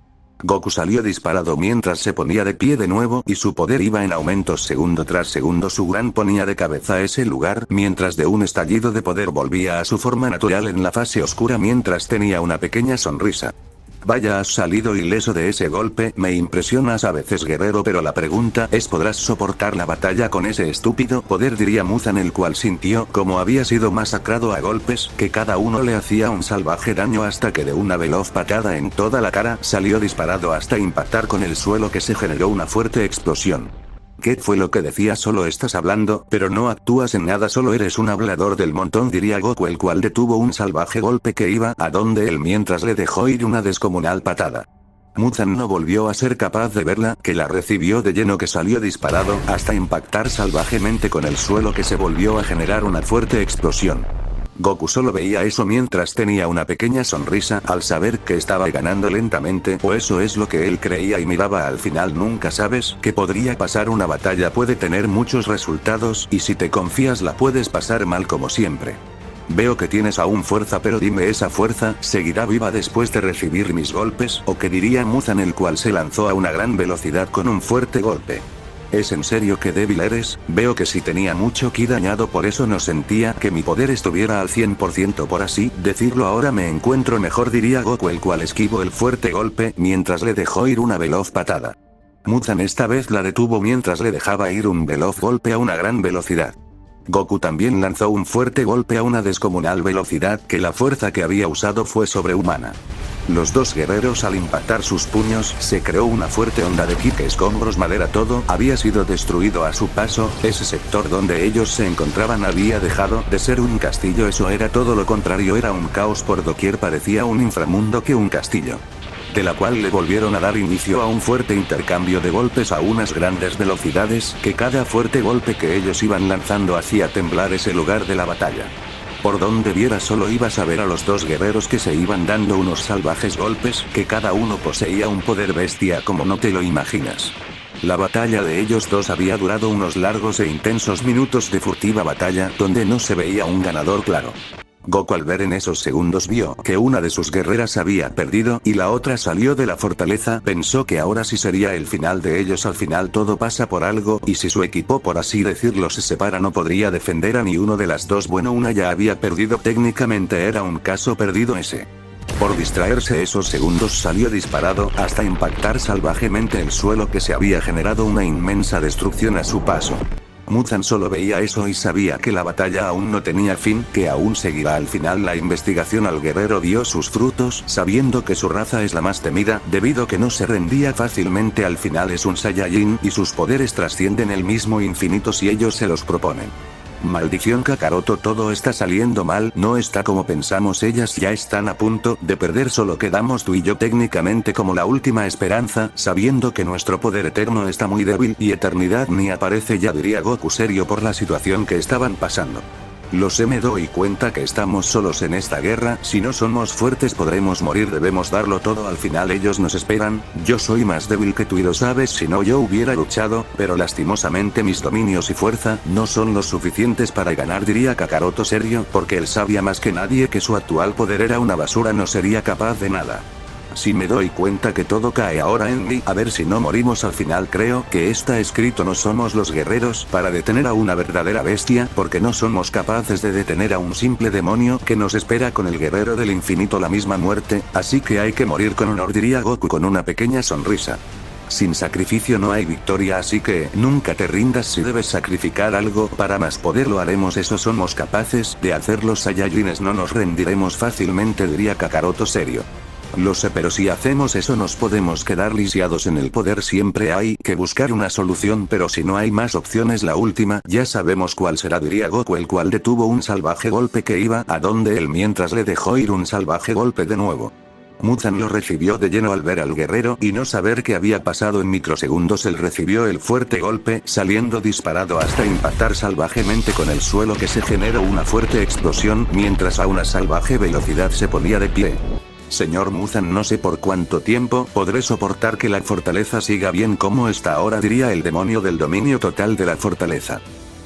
Goku salió disparado mientras se ponía de pie de nuevo y su poder iba en aumentos segundo tras segundo. Su gran ponía de cabeza a ese lugar mientras de un estallido de poder volvía a su forma natural en la fase oscura mientras tenía una pequeña sonrisa. Vaya, has salido ileso de ese golpe, me impresionas a veces, guerrero, pero la pregunta es, ¿podrás soportar la batalla con ese estúpido poder? Diría Muzan, el cual sintió como había sido masacrado a golpes, que cada uno le hacía un salvaje daño hasta que de una veloz patada en toda la cara salió disparado hasta impactar con el suelo, que se generó una fuerte explosión. ¿Qué fue lo que decías? Solo estás hablando, pero no actúas en nada, solo eres un hablador del montón, diría Goku, el cual detuvo un salvaje golpe que iba a donde él mientras le dejó ir una descomunal patada. Muzan no volvió a ser capaz de verla, que la recibió de lleno, que salió disparado hasta impactar salvajemente con el suelo, que se volvió a generar una fuerte explosión. Goku solo veía eso mientras tenía una pequeña sonrisa al saber que estaba ganando lentamente, o eso es lo que él creía, y miraba al final. Nunca sabes qué podría pasar, una batalla puede tener muchos resultados y si te confías la puedes pasar mal como siempre. Veo que tienes aún fuerza, pero dime, ¿esa fuerza seguirá viva después de recibir mis golpes? ¿O qué? Diría Muzan, el cual se lanzó a una gran velocidad con un fuerte golpe. ¿Es en serio que débil eres? Veo que sí tenía mucho ki dañado, por eso no sentía que mi poder estuviera al 100%, por así decirlo. Ahora me encuentro mejor, diría Goku, el cual esquivó el fuerte golpe mientras le dejó ir una veloz patada. Muzan esta vez la detuvo mientras le dejaba ir un veloz golpe a una gran velocidad. Goku también lanzó un fuerte golpe a una descomunal velocidad, que la fuerza que había usado fue sobrehumana. Los dos guerreros, al impactar sus puños, se creó una fuerte onda de ki, que escombros, madera, todo había sido destruido a su paso. Ese sector donde ellos se encontraban había dejado de ser un castillo, eso era todo lo contrario, era un caos por doquier, parecía un inframundo que un castillo. De la cual le volvieron a dar inicio a un fuerte intercambio de golpes a unas grandes velocidades, que cada fuerte golpe que ellos iban lanzando hacía temblar ese lugar de la batalla. Por donde vieras solo ibas a ver a los dos guerreros que se iban dando unos salvajes golpes, que cada uno poseía un poder bestia como no te lo imaginas. La batalla de ellos dos había durado unos largos e intensos minutos de furtiva batalla, donde no se veía un ganador claro. Goku, al ver en esos segundos, vio que una de sus guerreras había perdido y la otra salió de la fortaleza. Pensó que ahora sí sería el final de ellos. Al final todo pasa por algo, y si su equipo, por así decirlo, se separa, no podría defender a ni uno de las dos. Bueno, una ya había perdido, técnicamente era un caso perdido ese. Por distraerse esos segundos salió disparado hasta impactar salvajemente el suelo, que se había generado una inmensa destrucción a su paso. Muzan solo veía eso y sabía que la batalla aún no tenía fin, que aún seguirá. Al final la investigación al guerrero dio sus frutos, sabiendo que su raza es la más temida, debido que no se rendía fácilmente. Al final es un Saiyajin, y sus poderes trascienden el mismo infinito si ellos se los proponen. Maldición, Kakaroto, todo está saliendo mal, no está como pensamos, ellas ya están a punto de perder, solo quedamos tú y yo técnicamente como la última esperanza, sabiendo que nuestro poder eterno está muy débil y eternidad ni aparece ya, diría Goku serio por la situación que estaban pasando. Lo sé, me doy cuenta que estamos solos en esta guerra, si no somos fuertes podremos morir, debemos darlo todo, al final ellos nos esperan, yo soy más débil que tú y lo sabes, si no yo hubiera luchado, pero lastimosamente mis dominios y fuerza no son los suficientes para ganar, diría Kakaroto serio, porque él sabía más que nadie que su actual poder era una basura, no sería capaz de nada. Si me doy cuenta que todo cae ahora en mí, a ver si no morimos al final, creo que está escrito, no somos los guerreros para detener a una verdadera bestia, porque no somos capaces de detener a un simple demonio que nos espera con el guerrero del infinito la misma muerte, así que hay que morir con honor, diría Goku con una pequeña sonrisa. Sin sacrificio no hay victoria, así que nunca te rindas, si debes sacrificar algo para más poder lo haremos, eso somos capaces de hacer los Saiyajines, no nos rendiremos fácilmente, diría Kakaroto serio. Lo sé, pero si hacemos eso nos podemos quedar lisiados en el poder, siempre hay que buscar una solución, pero si no hay más opciones la última ya sabemos cuál será, diría Goku, el cual detuvo un salvaje golpe que iba a donde él mientras le dejó ir un salvaje golpe de nuevo. Muzan lo recibió de lleno al ver al guerrero y no saber qué había pasado, en microsegundos él recibió el fuerte golpe, saliendo disparado hasta impactar salvajemente con el suelo, que se generó una fuerte explosión mientras a una salvaje velocidad se ponía de pie. Señor Muzan, no sé por cuánto tiempo podré soportar que la fortaleza siga bien como está ahora, diría el demonio del dominio total de la fortaleza.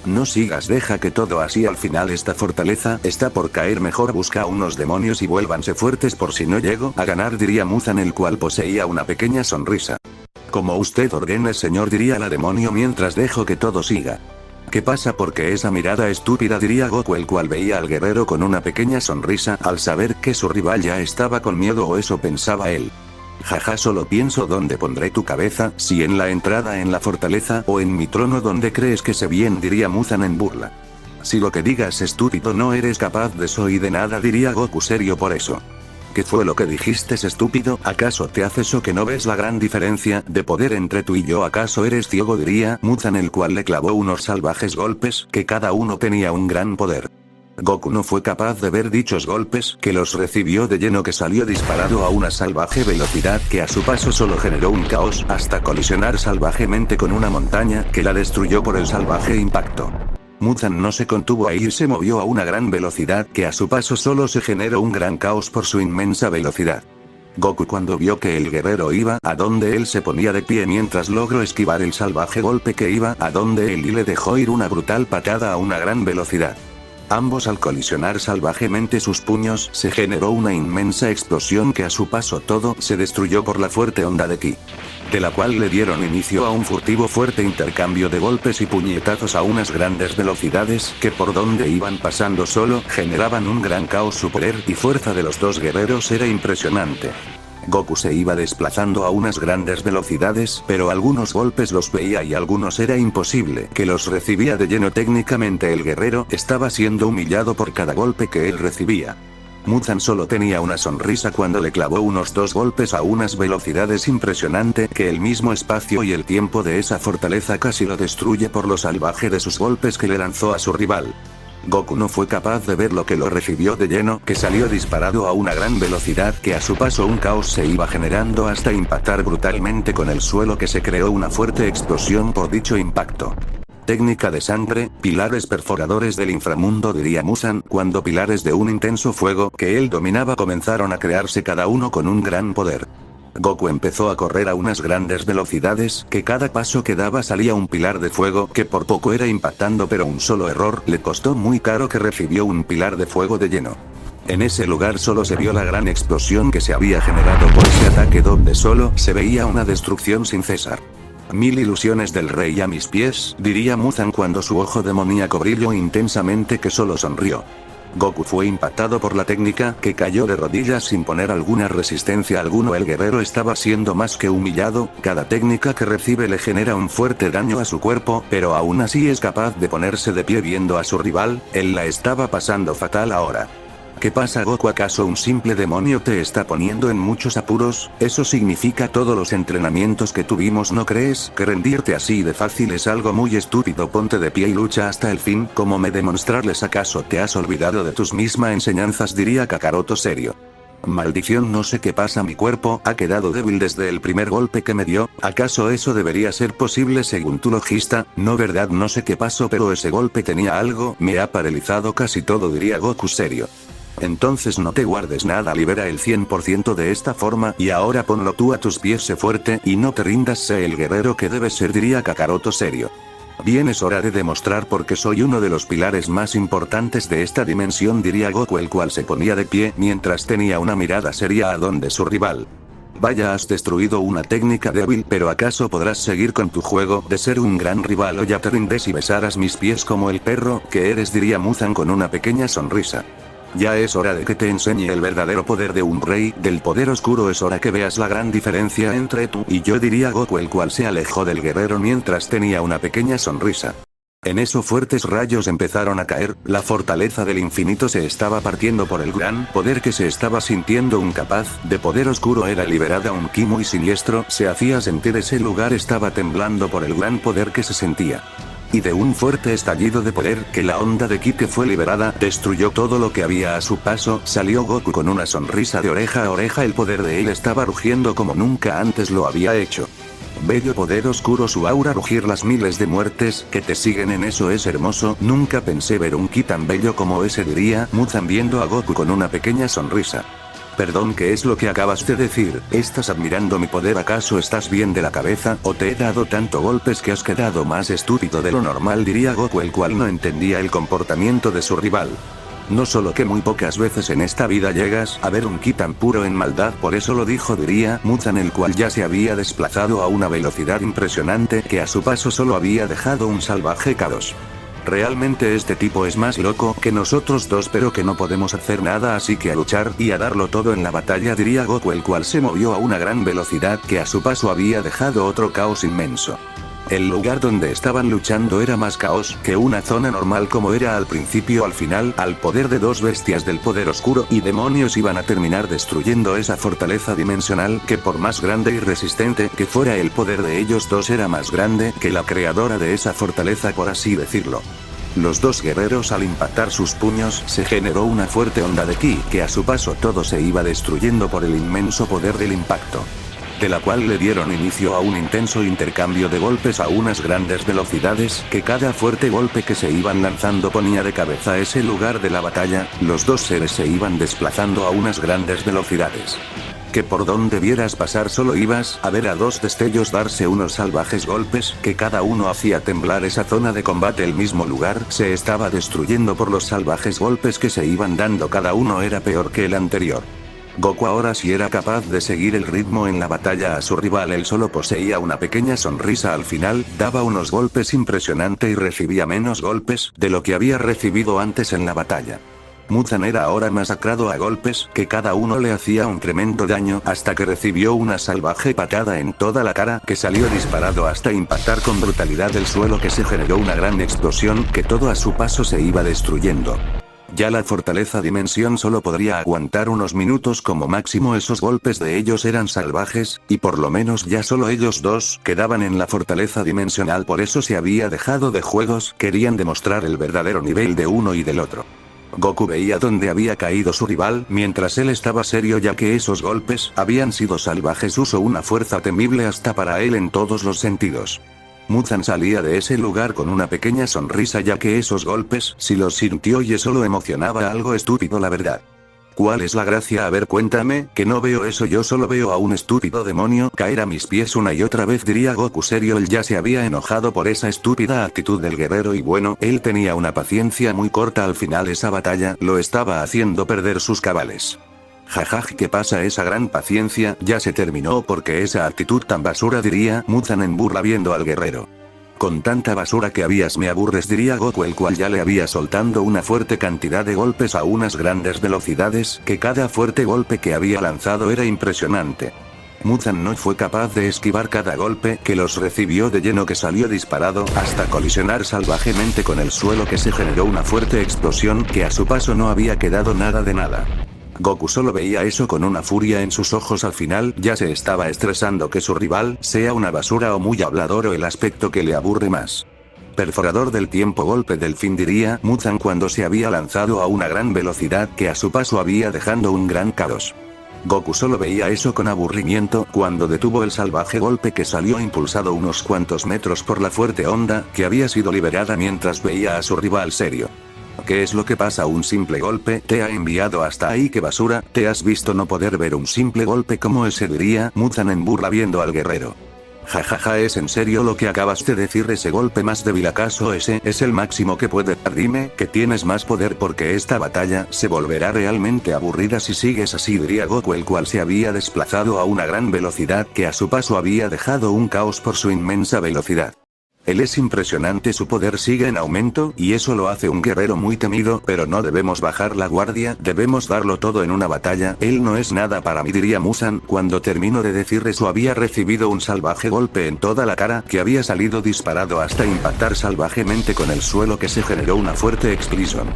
No sigas, deja que todo así, al final esta fortaleza está por caer, mejor busca unos demonios y vuélvanse fuertes por si no llego a ganar, diría Muzan, el cual poseía una pequeña sonrisa. Como usted ordene señor, diría la demonio mientras dejo que todo siga. ¿Qué pasa? Porque esa mirada estúpida, diría Goku, el cual veía al guerrero con una pequeña sonrisa al saber que su rival ya estaba con miedo, o eso pensaba él. Jaja, solo pienso dónde pondré tu cabeza, si en la entrada en la fortaleza o en mi trono, donde crees que sé bien, diría Muzan en burla. Si lo que digas estúpido, no eres capaz de eso y de nada, diría Goku serio por eso. ¿Qué fue lo que dijiste, estúpido? ¿Acaso te haces o que no ves la gran diferencia de poder entre tú y yo? ¿Acaso eres ciego? Diría Muzan, el cual le clavó unos salvajes golpes que cada uno tenía un gran poder. Goku no fue capaz de ver dichos golpes, que los recibió de lleno, que salió disparado a una salvaje velocidad que a su paso solo generó un caos hasta colisionar salvajemente con una montaña que la destruyó por el salvaje impacto. Muzan no se contuvo ahí y se movió a una gran velocidad que a su paso solo se generó un gran caos por su inmensa velocidad. Goku, cuando vio que el guerrero iba a donde él, se ponía de pie mientras logró esquivar el salvaje golpe que iba a donde él y le dejó ir una brutal patada a una gran velocidad. Ambos, al colisionar salvajemente sus puños, se generó una inmensa explosión que a su paso todo se destruyó por la fuerte onda de ki, de la cual le dieron inicio a un furtivo fuerte intercambio de golpes y puñetazos a unas grandes velocidades que por donde iban pasando solo generaban un gran caos. Su poder y fuerza de los dos guerreros era impresionante. Goku se iba desplazando a unas grandes velocidades, pero algunos golpes los veía y algunos era imposible que los recibía de lleno. Técnicamente el guerrero estaba siendo humillado por cada golpe que él recibía. Muzan solo tenía una sonrisa cuando le clavó unos dos golpes a unas velocidades impresionante que el mismo espacio y el tiempo de esa fortaleza casi lo destruye por lo salvaje de sus golpes que le lanzó a su rival. Goku no fue capaz de ver lo que lo recibió de lleno, que salió disparado a una gran velocidad que a su paso un caos se iba generando hasta impactar brutalmente con el suelo, que se creó una fuerte explosión por dicho impacto. Técnica de sangre, pilares perforadores del inframundo, diría Muzan, cuando pilares de un intenso fuego que él dominaba comenzaron a crearse cada uno con un gran poder. Goku empezó a correr a unas grandes velocidades, que cada paso que daba salía un pilar de fuego que por poco era impactando, pero un solo error le costó muy caro, que recibió un pilar de fuego de lleno. En ese lugar solo se vio la gran explosión que se había generado por ese ataque, donde solo se veía una destrucción sin cesar. Mil ilusiones del rey a mis pies, diría Muzan cuando su ojo demoníaco brilló intensamente, que solo sonrió. Goku fue impactado por la técnica, que cayó de rodillas sin poner alguna resistencia alguno. El guerrero estaba siendo más que humillado, cada técnica que recibe le genera un fuerte daño a su cuerpo, pero aún así es capaz de ponerse de pie viendo a su rival. Él la estaba pasando fatal ahora. ¿Qué pasa, Goku? ¿Acaso un simple demonio te está poniendo en muchos apuros? Eso significa todos los entrenamientos que tuvimos. ¿No crees que rendirte así de fácil es algo muy estúpido? Ponte de pie y lucha hasta el fin. ¿Cómo me demostrarles? ¿Acaso te has olvidado de tus mismas enseñanzas? Diría Kakaroto serio. Maldición, no sé qué pasa, mi cuerpo ha quedado débil desde el primer golpe que me dio. ¿Acaso eso debería ser posible según tu logista? No, verdad, no sé qué pasó, pero ese golpe tenía algo, me ha paralizado casi todo, diría Goku serio. Entonces no te guardes nada, libera el 100% de esta forma y ahora ponlo tú a tus pies, sé fuerte y no te rindas, sé el guerrero que debes ser, diría Kakaroto serio. Bien, es hora de demostrar por qué soy uno de los pilares más importantes de esta dimensión, diría Goku, el cual se ponía de pie mientras tenía una mirada seria a donde su rival. Vaya, has destruido una técnica débil, pero ¿acaso podrás seguir con tu juego de ser un gran rival o ya te rindes y besarás mis pies como el perro que eres?, diría Muzan con una pequeña sonrisa. Ya es hora de que te enseñe el verdadero poder de un rey del poder oscuro, es hora que veas la gran diferencia entre tú y yo, diría Goku, el cual se alejó del guerrero mientras tenía una pequeña sonrisa. En eso fuertes rayos empezaron a caer, la fortaleza del infinito se estaba partiendo por el gran poder que se estaba sintiendo. Un capaz de poder oscuro era liberada, un ki muy siniestro se hacía sentir, ese lugar estaba temblando por el gran poder que se sentía. Y de un fuerte estallido de poder, que la onda de ki que fue liberada destruyó todo lo que había a su paso, salió Goku con una sonrisa de oreja a oreja, el poder de él estaba rugiendo como nunca antes lo había hecho. Bello poder oscuro, su aura rugir, las miles de muertes que te siguen en eso es hermoso, nunca pensé ver un ki tan bello como ese, diría Muzan viendo a Goku con una pequeña sonrisa. Perdón, ¿qué es lo que acabas de decir? ¿Estás admirando mi poder? ¿Acaso estás bien de la cabeza? ¿O te he dado tanto golpes que has quedado más estúpido de lo normal?, diría Goku, el cual no entendía el comportamiento de su rival. No solo que muy pocas veces en esta vida llegas a ver un ki tan puro en maldad, por eso lo dijo, diría Muzan, el cual ya se había desplazado a una velocidad impresionante que a su paso solo había dejado un salvaje caos. Realmente este tipo es más loco que nosotros dos, pero que no podemos hacer nada, así que a luchar y a darlo todo en la batalla, diría Goku, el cual se movió a una gran velocidad que a su paso había dejado otro caos inmenso. El lugar donde estaban luchando era más caos que una zona normal como era al principio. Al final, al poder de dos bestias del poder oscuro y demonios iban a terminar destruyendo esa fortaleza dimensional que, por más grande y resistente que fuera, el poder de ellos dos era más grande que la creadora de esa fortaleza, por así decirlo. Los dos guerreros, al impactar sus puños, se generó una fuerte onda de ki que a su paso todo se iba destruyendo por el inmenso poder del impacto, de la cual le dieron inicio a un intenso intercambio de golpes a unas grandes velocidades, que cada fuerte golpe que se iban lanzando ponía de cabeza ese lugar de la batalla. Los dos seres se iban desplazando a unas grandes velocidades, que por donde vieras pasar solo ibas a ver a dos destellos darse unos salvajes golpes, que cada uno hacía temblar esa zona de combate. El mismo lugar se estaba destruyendo por los salvajes golpes que se iban dando, cada uno era peor que el anterior. Goku ahora sí era capaz de seguir el ritmo en la batalla a su rival, él solo poseía una pequeña sonrisa al final, daba unos golpes impresionante y recibía menos golpes de lo que había recibido antes en la batalla. Muzan era ahora masacrado a golpes, que cada uno le hacía un tremendo daño, hasta que recibió una salvaje patada en toda la cara, que salió disparado hasta impactar con brutalidad el suelo, que se generó una gran explosión, que todo a su paso se iba destruyendo. Ya la fortaleza dimensión solo podría aguantar unos minutos como máximo, esos golpes de ellos eran salvajes, y por lo menos ya solo ellos dos quedaban en la fortaleza dimensional, por eso se había dejado de juegos, querían demostrar el verdadero nivel de uno y del otro. Goku veía dónde había caído su rival, mientras él estaba serio ya que esos golpes habían sido salvajes, usó una fuerza temible hasta para él en todos los sentidos. Muzan salía de ese lugar con una pequeña sonrisa ya que esos golpes sí los sintió y eso lo emocionaba algo estúpido, la verdad. ¿Cuál es la gracia? A ver, cuéntame, que no veo eso, yo solo veo a un estúpido demonio caer a mis pies una y otra vez, diría Goku serio. Él ya se había enojado por esa estúpida actitud del guerrero y bueno, él tenía una paciencia muy corta, al final esa batalla lo estaba haciendo perder sus cabales. Jajaj, ¿qué pasa? Esa gran paciencia ya se terminó porque esa actitud tan basura, diría Muzan en burla viendo al guerrero. Con tanta basura que habías me aburres, diría Goku, el cual ya le había soltando una fuerte cantidad de golpes a unas grandes velocidades, que cada fuerte golpe que había lanzado era impresionante. Muzan no fue capaz de esquivar cada golpe que los recibió de lleno, que salió disparado hasta colisionar salvajemente con el suelo, que se generó una fuerte explosión que a su paso no había quedado nada de nada. Goku solo veía eso con una furia en sus ojos, al final ya se estaba estresando que su rival sea una basura o muy hablador o el aspecto que le aburre más. Perforador del tiempo, golpe del fin, diría Muzan cuando se había lanzado a una gran velocidad que a su paso había dejando un gran caos. Goku solo veía eso con aburrimiento cuando detuvo el salvaje golpe que salió impulsado unos cuantos metros por la fuerte onda que había sido liberada mientras veía a su rival serio. ¿Qué es lo que pasa? Un simple golpe te ha enviado hasta ahí. ¿Qué basura? ¿Te has visto no poder ver un simple golpe como ese? Diría Muzan en burla viendo al guerrero. Jajaja, ¿es en serio lo que acabas de decir? ¿Ese golpe más débil acaso ese es el máximo que puede dar? Dime que tienes más poder porque esta batalla se volverá realmente aburrida si sigues así, diría Goku, el cual se había desplazado a una gran velocidad que a su paso había dejado un caos por su inmensa velocidad. Él es impresionante, su poder sigue en aumento y eso lo hace un guerrero muy temido, pero no debemos bajar la guardia, debemos darlo todo en una batalla. Él no es nada para mí, diría Muzan. Cuando terminó de decir eso había recibido un salvaje golpe en toda la cara que había salido disparado hasta impactar salvajemente con el suelo, que se generó una fuerte explosión.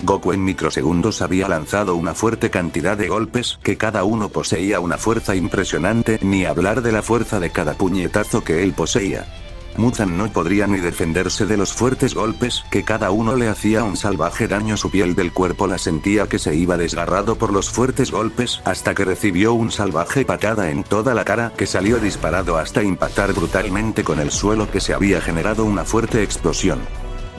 Goku en microsegundos había lanzado una fuerte cantidad de golpes que cada uno poseía una fuerza impresionante, ni hablar de la fuerza de cada puñetazo que él poseía. Muzan no podría ni defenderse de los fuertes golpes que cada uno le hacía un salvaje daño. Su piel del cuerpo la sentía que se iba desgarrado por los fuertes golpes hasta que recibió un salvaje patada en toda la cara que salió disparado hasta impactar brutalmente con el suelo, que se había generado una fuerte explosión.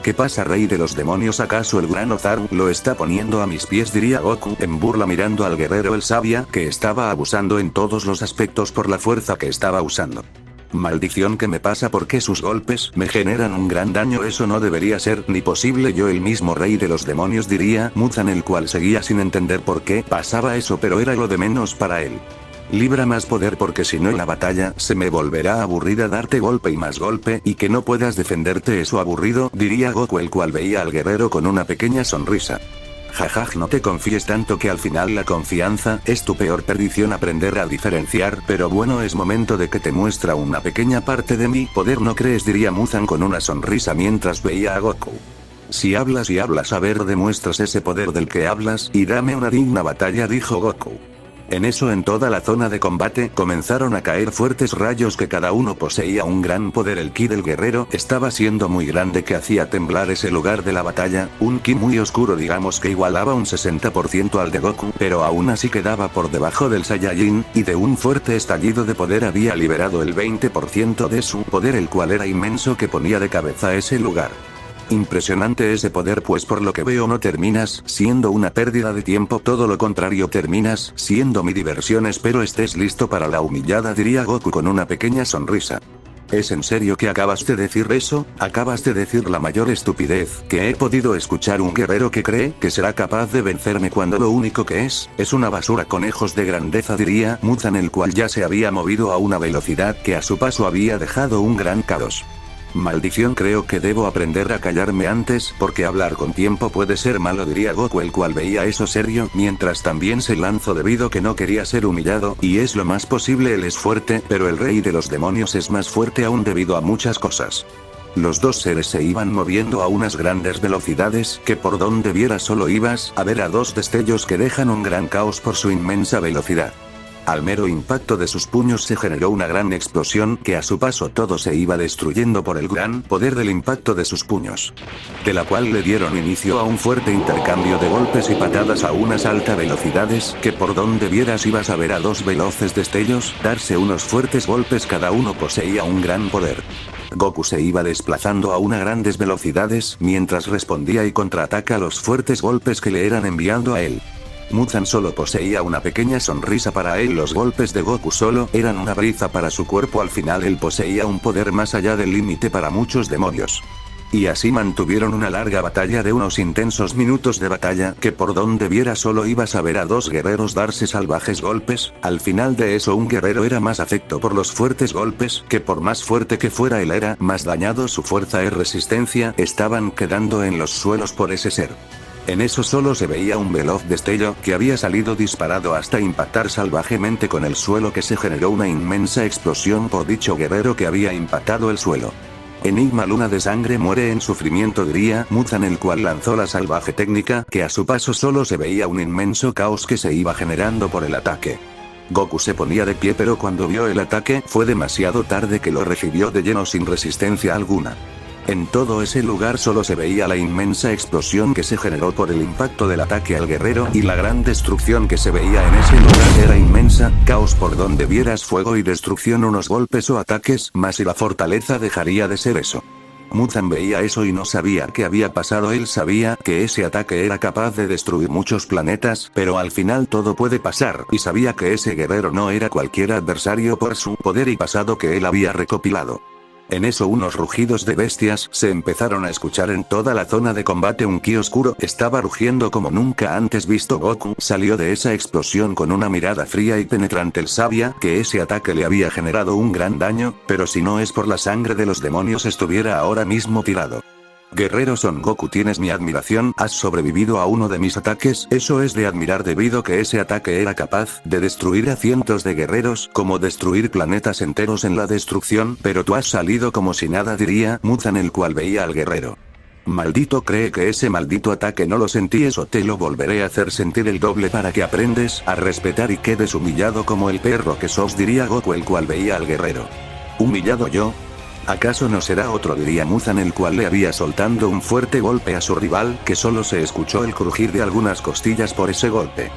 ¿Qué pasa, rey de los demonios? ¿Acaso el gran Ozaru lo está poniendo a mis pies? Diría Goku en burla mirando al guerrero. Él sabía que estaba abusando en todos los aspectos por la fuerza que estaba usando. Maldición, ¿qué me pasa? ¿Por qué sus golpes me generan un gran daño? Eso no debería ser ni posible. Yo el mismo rey de los demonios, diría Muzan, el cual seguía sin entender por qué pasaba eso, pero era lo de menos para él. Libra más poder porque si no la batalla se me volverá aburrida, darte golpe y más golpe y que no puedas defenderte, eso aburrido, diría Goku, el cual veía al guerrero con una pequeña sonrisa. Jajaj, no te confíes tanto que al final la confianza es tu peor perdición. Aprender a diferenciar, pero bueno, es momento de que te muestra una pequeña parte de mi poder, ¿no crees? Diría Muzan con una sonrisa mientras veía a Goku. Si hablas y hablas, a ver, demuestras ese poder del que hablas y dame una digna batalla, dijo Goku. En eso, en toda la zona de combate comenzaron a caer fuertes rayos que cada uno poseía un gran poder. El ki del guerrero estaba siendo muy grande que hacía temblar ese lugar de la batalla, un ki muy oscuro, digamos que igualaba un 60% al de Goku, pero aún así quedaba por debajo del Saiyajin, y de un fuerte estallido de poder había liberado el 20% de su poder, el cual era inmenso, que ponía de cabeza ese lugar. Impresionante ese poder, pues por lo que veo no terminas siendo una pérdida de tiempo, todo lo contrario, terminas siendo mi diversión. Espero estés listo para la humillada, diría Goku con una pequeña sonrisa. ¿Es en serio que acabas de decir eso? Acabas de decir la mayor estupidez que he podido escuchar. Un guerrero que cree que será capaz de vencerme cuando lo único que es una basura con ojos de grandeza, diría Muzan, el cual ya se había movido a una velocidad que a su paso había dejado un gran caos. Maldición, creo que debo aprender a callarme antes, porque hablar con tiempo puede ser malo, diría Goku, el cual veía eso serio, mientras también se lanzó debido que no quería ser humillado, y es lo más posible. Él es fuerte, pero el rey de los demonios es más fuerte aún debido a muchas cosas. Los dos seres se iban moviendo a unas grandes velocidades que por donde vieras solo ibas a ver a dos destellos que dejan un gran caos por su inmensa velocidad. Al mero impacto de sus puños se generó una gran explosión que a su paso todo se iba destruyendo por el gran poder del impacto de sus puños, de la cual le dieron inicio a un fuerte intercambio de golpes y patadas a unas altas velocidades que por donde vieras ibas a ver a dos veloces destellos darse unos fuertes golpes. Cada uno poseía un gran poder. Goku se iba desplazando a unas grandes velocidades mientras respondía y contraataca a los fuertes golpes que le eran enviando a él. Muzan solo poseía una pequeña sonrisa. Para él los golpes de Goku solo eran una brisa para su cuerpo. Al final él poseía un poder más allá del límite para muchos demonios. Y así mantuvieron una larga batalla de unos intensos minutos de batalla que por donde viera solo ibas a ver a dos guerreros darse salvajes golpes. Al final de eso un guerrero era más afecto por los fuertes golpes que por más fuerte que fuera él era más dañado. Su fuerza y resistencia estaban quedando en los suelos por ese ser. En eso solo se veía un veloz destello que había salido disparado hasta impactar salvajemente con el suelo, que se generó una inmensa explosión por dicho guerrero que había impactado el suelo. Enigma, luna de sangre, muere en sufrimiento, diría Muzan, el cual lanzó la salvaje técnica que a su paso solo se veía un inmenso caos que se iba generando por el ataque. Goku se ponía de pie, pero cuando vio el ataque fue demasiado tarde, que lo recibió de lleno sin resistencia alguna. En todo ese lugar solo se veía la inmensa explosión que se generó por el impacto del ataque al guerrero y la gran destrucción que se veía en ese lugar era inmensa, caos por donde vieras, fuego y destrucción, unos golpes o ataques más y la fortaleza dejaría de ser eso. Muzan veía eso y no sabía qué había pasado. Él sabía que ese ataque era capaz de destruir muchos planetas, pero al final todo puede pasar, y sabía que ese guerrero no era cualquier adversario por su poder y pasado que él había recopilado. En eso unos rugidos de bestias se empezaron a escuchar en toda la zona de combate. Un ki oscuro estaba rugiendo como nunca antes visto. Goku salió de esa explosión con una mirada fría y penetrante. Él sabía que ese ataque le había generado un gran daño, pero si no es por la sangre de los demonios estuviera ahora mismo tirado. Guerrero Son Goku, tienes mi admiración, has sobrevivido a uno de mis ataques, eso es de admirar debido que ese ataque era capaz de destruir a cientos de guerreros, como destruir planetas enteros en la destrucción, pero tú has salido como si nada, diría Muzan, el cual veía al guerrero. Maldito, cree que ese maldito ataque no lo sentí, eso te lo volveré a hacer sentir el doble para que aprendes a respetar y quedes humillado como el perro que sos, diría Goku, el cual veía al guerrero. ¿Humillado yo? ¿Acaso no será otro?, diría Muzan, el cual le había soltando un fuerte golpe a su rival, que solo se escuchó el crujir de algunas costillas por ese golpe.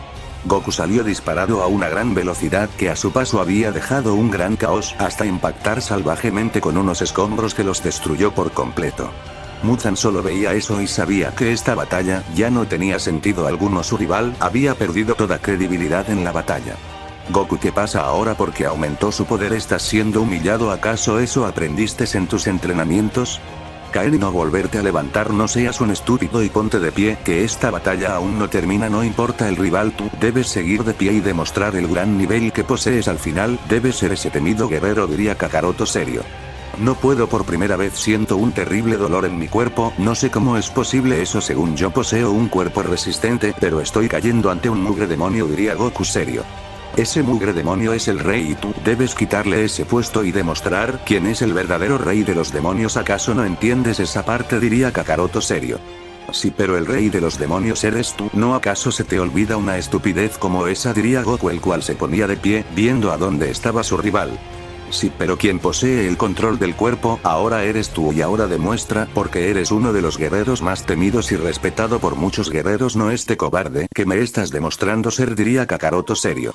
Goku salió disparado a una gran velocidad que a su paso había dejado un gran caos, hasta impactar salvajemente con unos escombros que los destruyó por completo. Muzan solo veía eso y sabía que esta batalla ya no tenía sentido alguno, su rival había perdido toda credibilidad en la batalla. Goku, ¿qué pasa ahora? Porque aumentó su poder, estás siendo humillado, ¿acaso eso aprendiste en tus entrenamientos? Caer y no volverte a levantar, no seas un estúpido y ponte de pie, que esta batalla aún no termina, no importa el rival, tú debes seguir de pie y demostrar el gran nivel que posees, al final debes ser ese temido guerrero, diría Kakaroto serio. No puedo, por primera vez siento un terrible dolor en mi cuerpo, no sé cómo es posible eso, según yo poseo un cuerpo resistente, pero estoy cayendo ante un mugre demonio, diría Goku serio. Ese mugre demonio es el rey y tú debes quitarle ese puesto y demostrar quién es el verdadero rey de los demonios, ¿acaso no entiendes esa parte?, diría Kakaroto serio. Sí, pero el rey de los demonios eres tú, ¿no acaso se te olvida una estupidez como esa?, diría Goku, el cual se ponía de pie, viendo a dónde estaba su rival. Sí, pero quien posee el control del cuerpo ahora eres tú, y ahora demuestra, porque eres uno de los guerreros más temidos y respetado por muchos guerreros, no este cobarde que me estás demostrando ser, diría Kakaroto serio.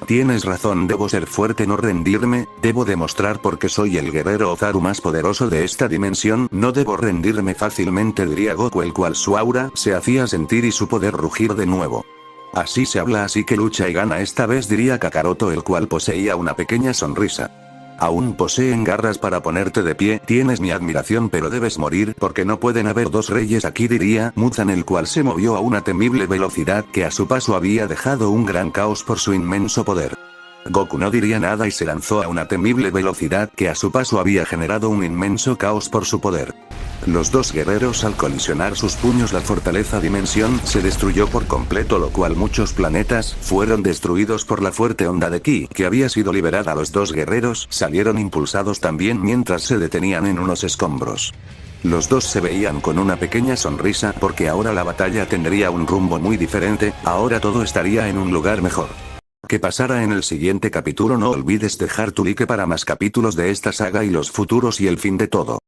Tienes razón, debo ser fuerte, no rendirme, debo demostrar porque soy el guerrero Ozaru más poderoso de esta dimensión, no debo rendirme fácilmente, diría Goku, el cual su aura se hacía sentir y su poder rugir de nuevo. Así se habla, así que lucha y gana esta vez, diría Kakaroto, el cual poseía una pequeña sonrisa. Aún poseen garras para ponerte de pie, tienes mi admiración, pero debes morir porque no pueden haber dos reyes aquí, diría Muzan, el cual se movió a una temible velocidad que a su paso había dejado un gran caos por su inmenso poder. Goku no diría nada y se lanzó a una temible velocidad que a su paso había generado un inmenso caos por su poder. Los dos guerreros, al colisionar sus puños, la fortaleza dimensión se destruyó por completo, lo cual muchos planetas fueron destruidos por la fuerte onda de ki que había sido liberada. Los dos guerreros salieron impulsados también mientras se detenían en unos escombros. Los dos se veían con una pequeña sonrisa porque ahora la batalla tendría un rumbo muy diferente, ahora todo estaría en un lugar mejor. ¿Qué pasará en el siguiente capítulo? No olvides dejar tu like para más capítulos de esta saga y los futuros y el fin de todo.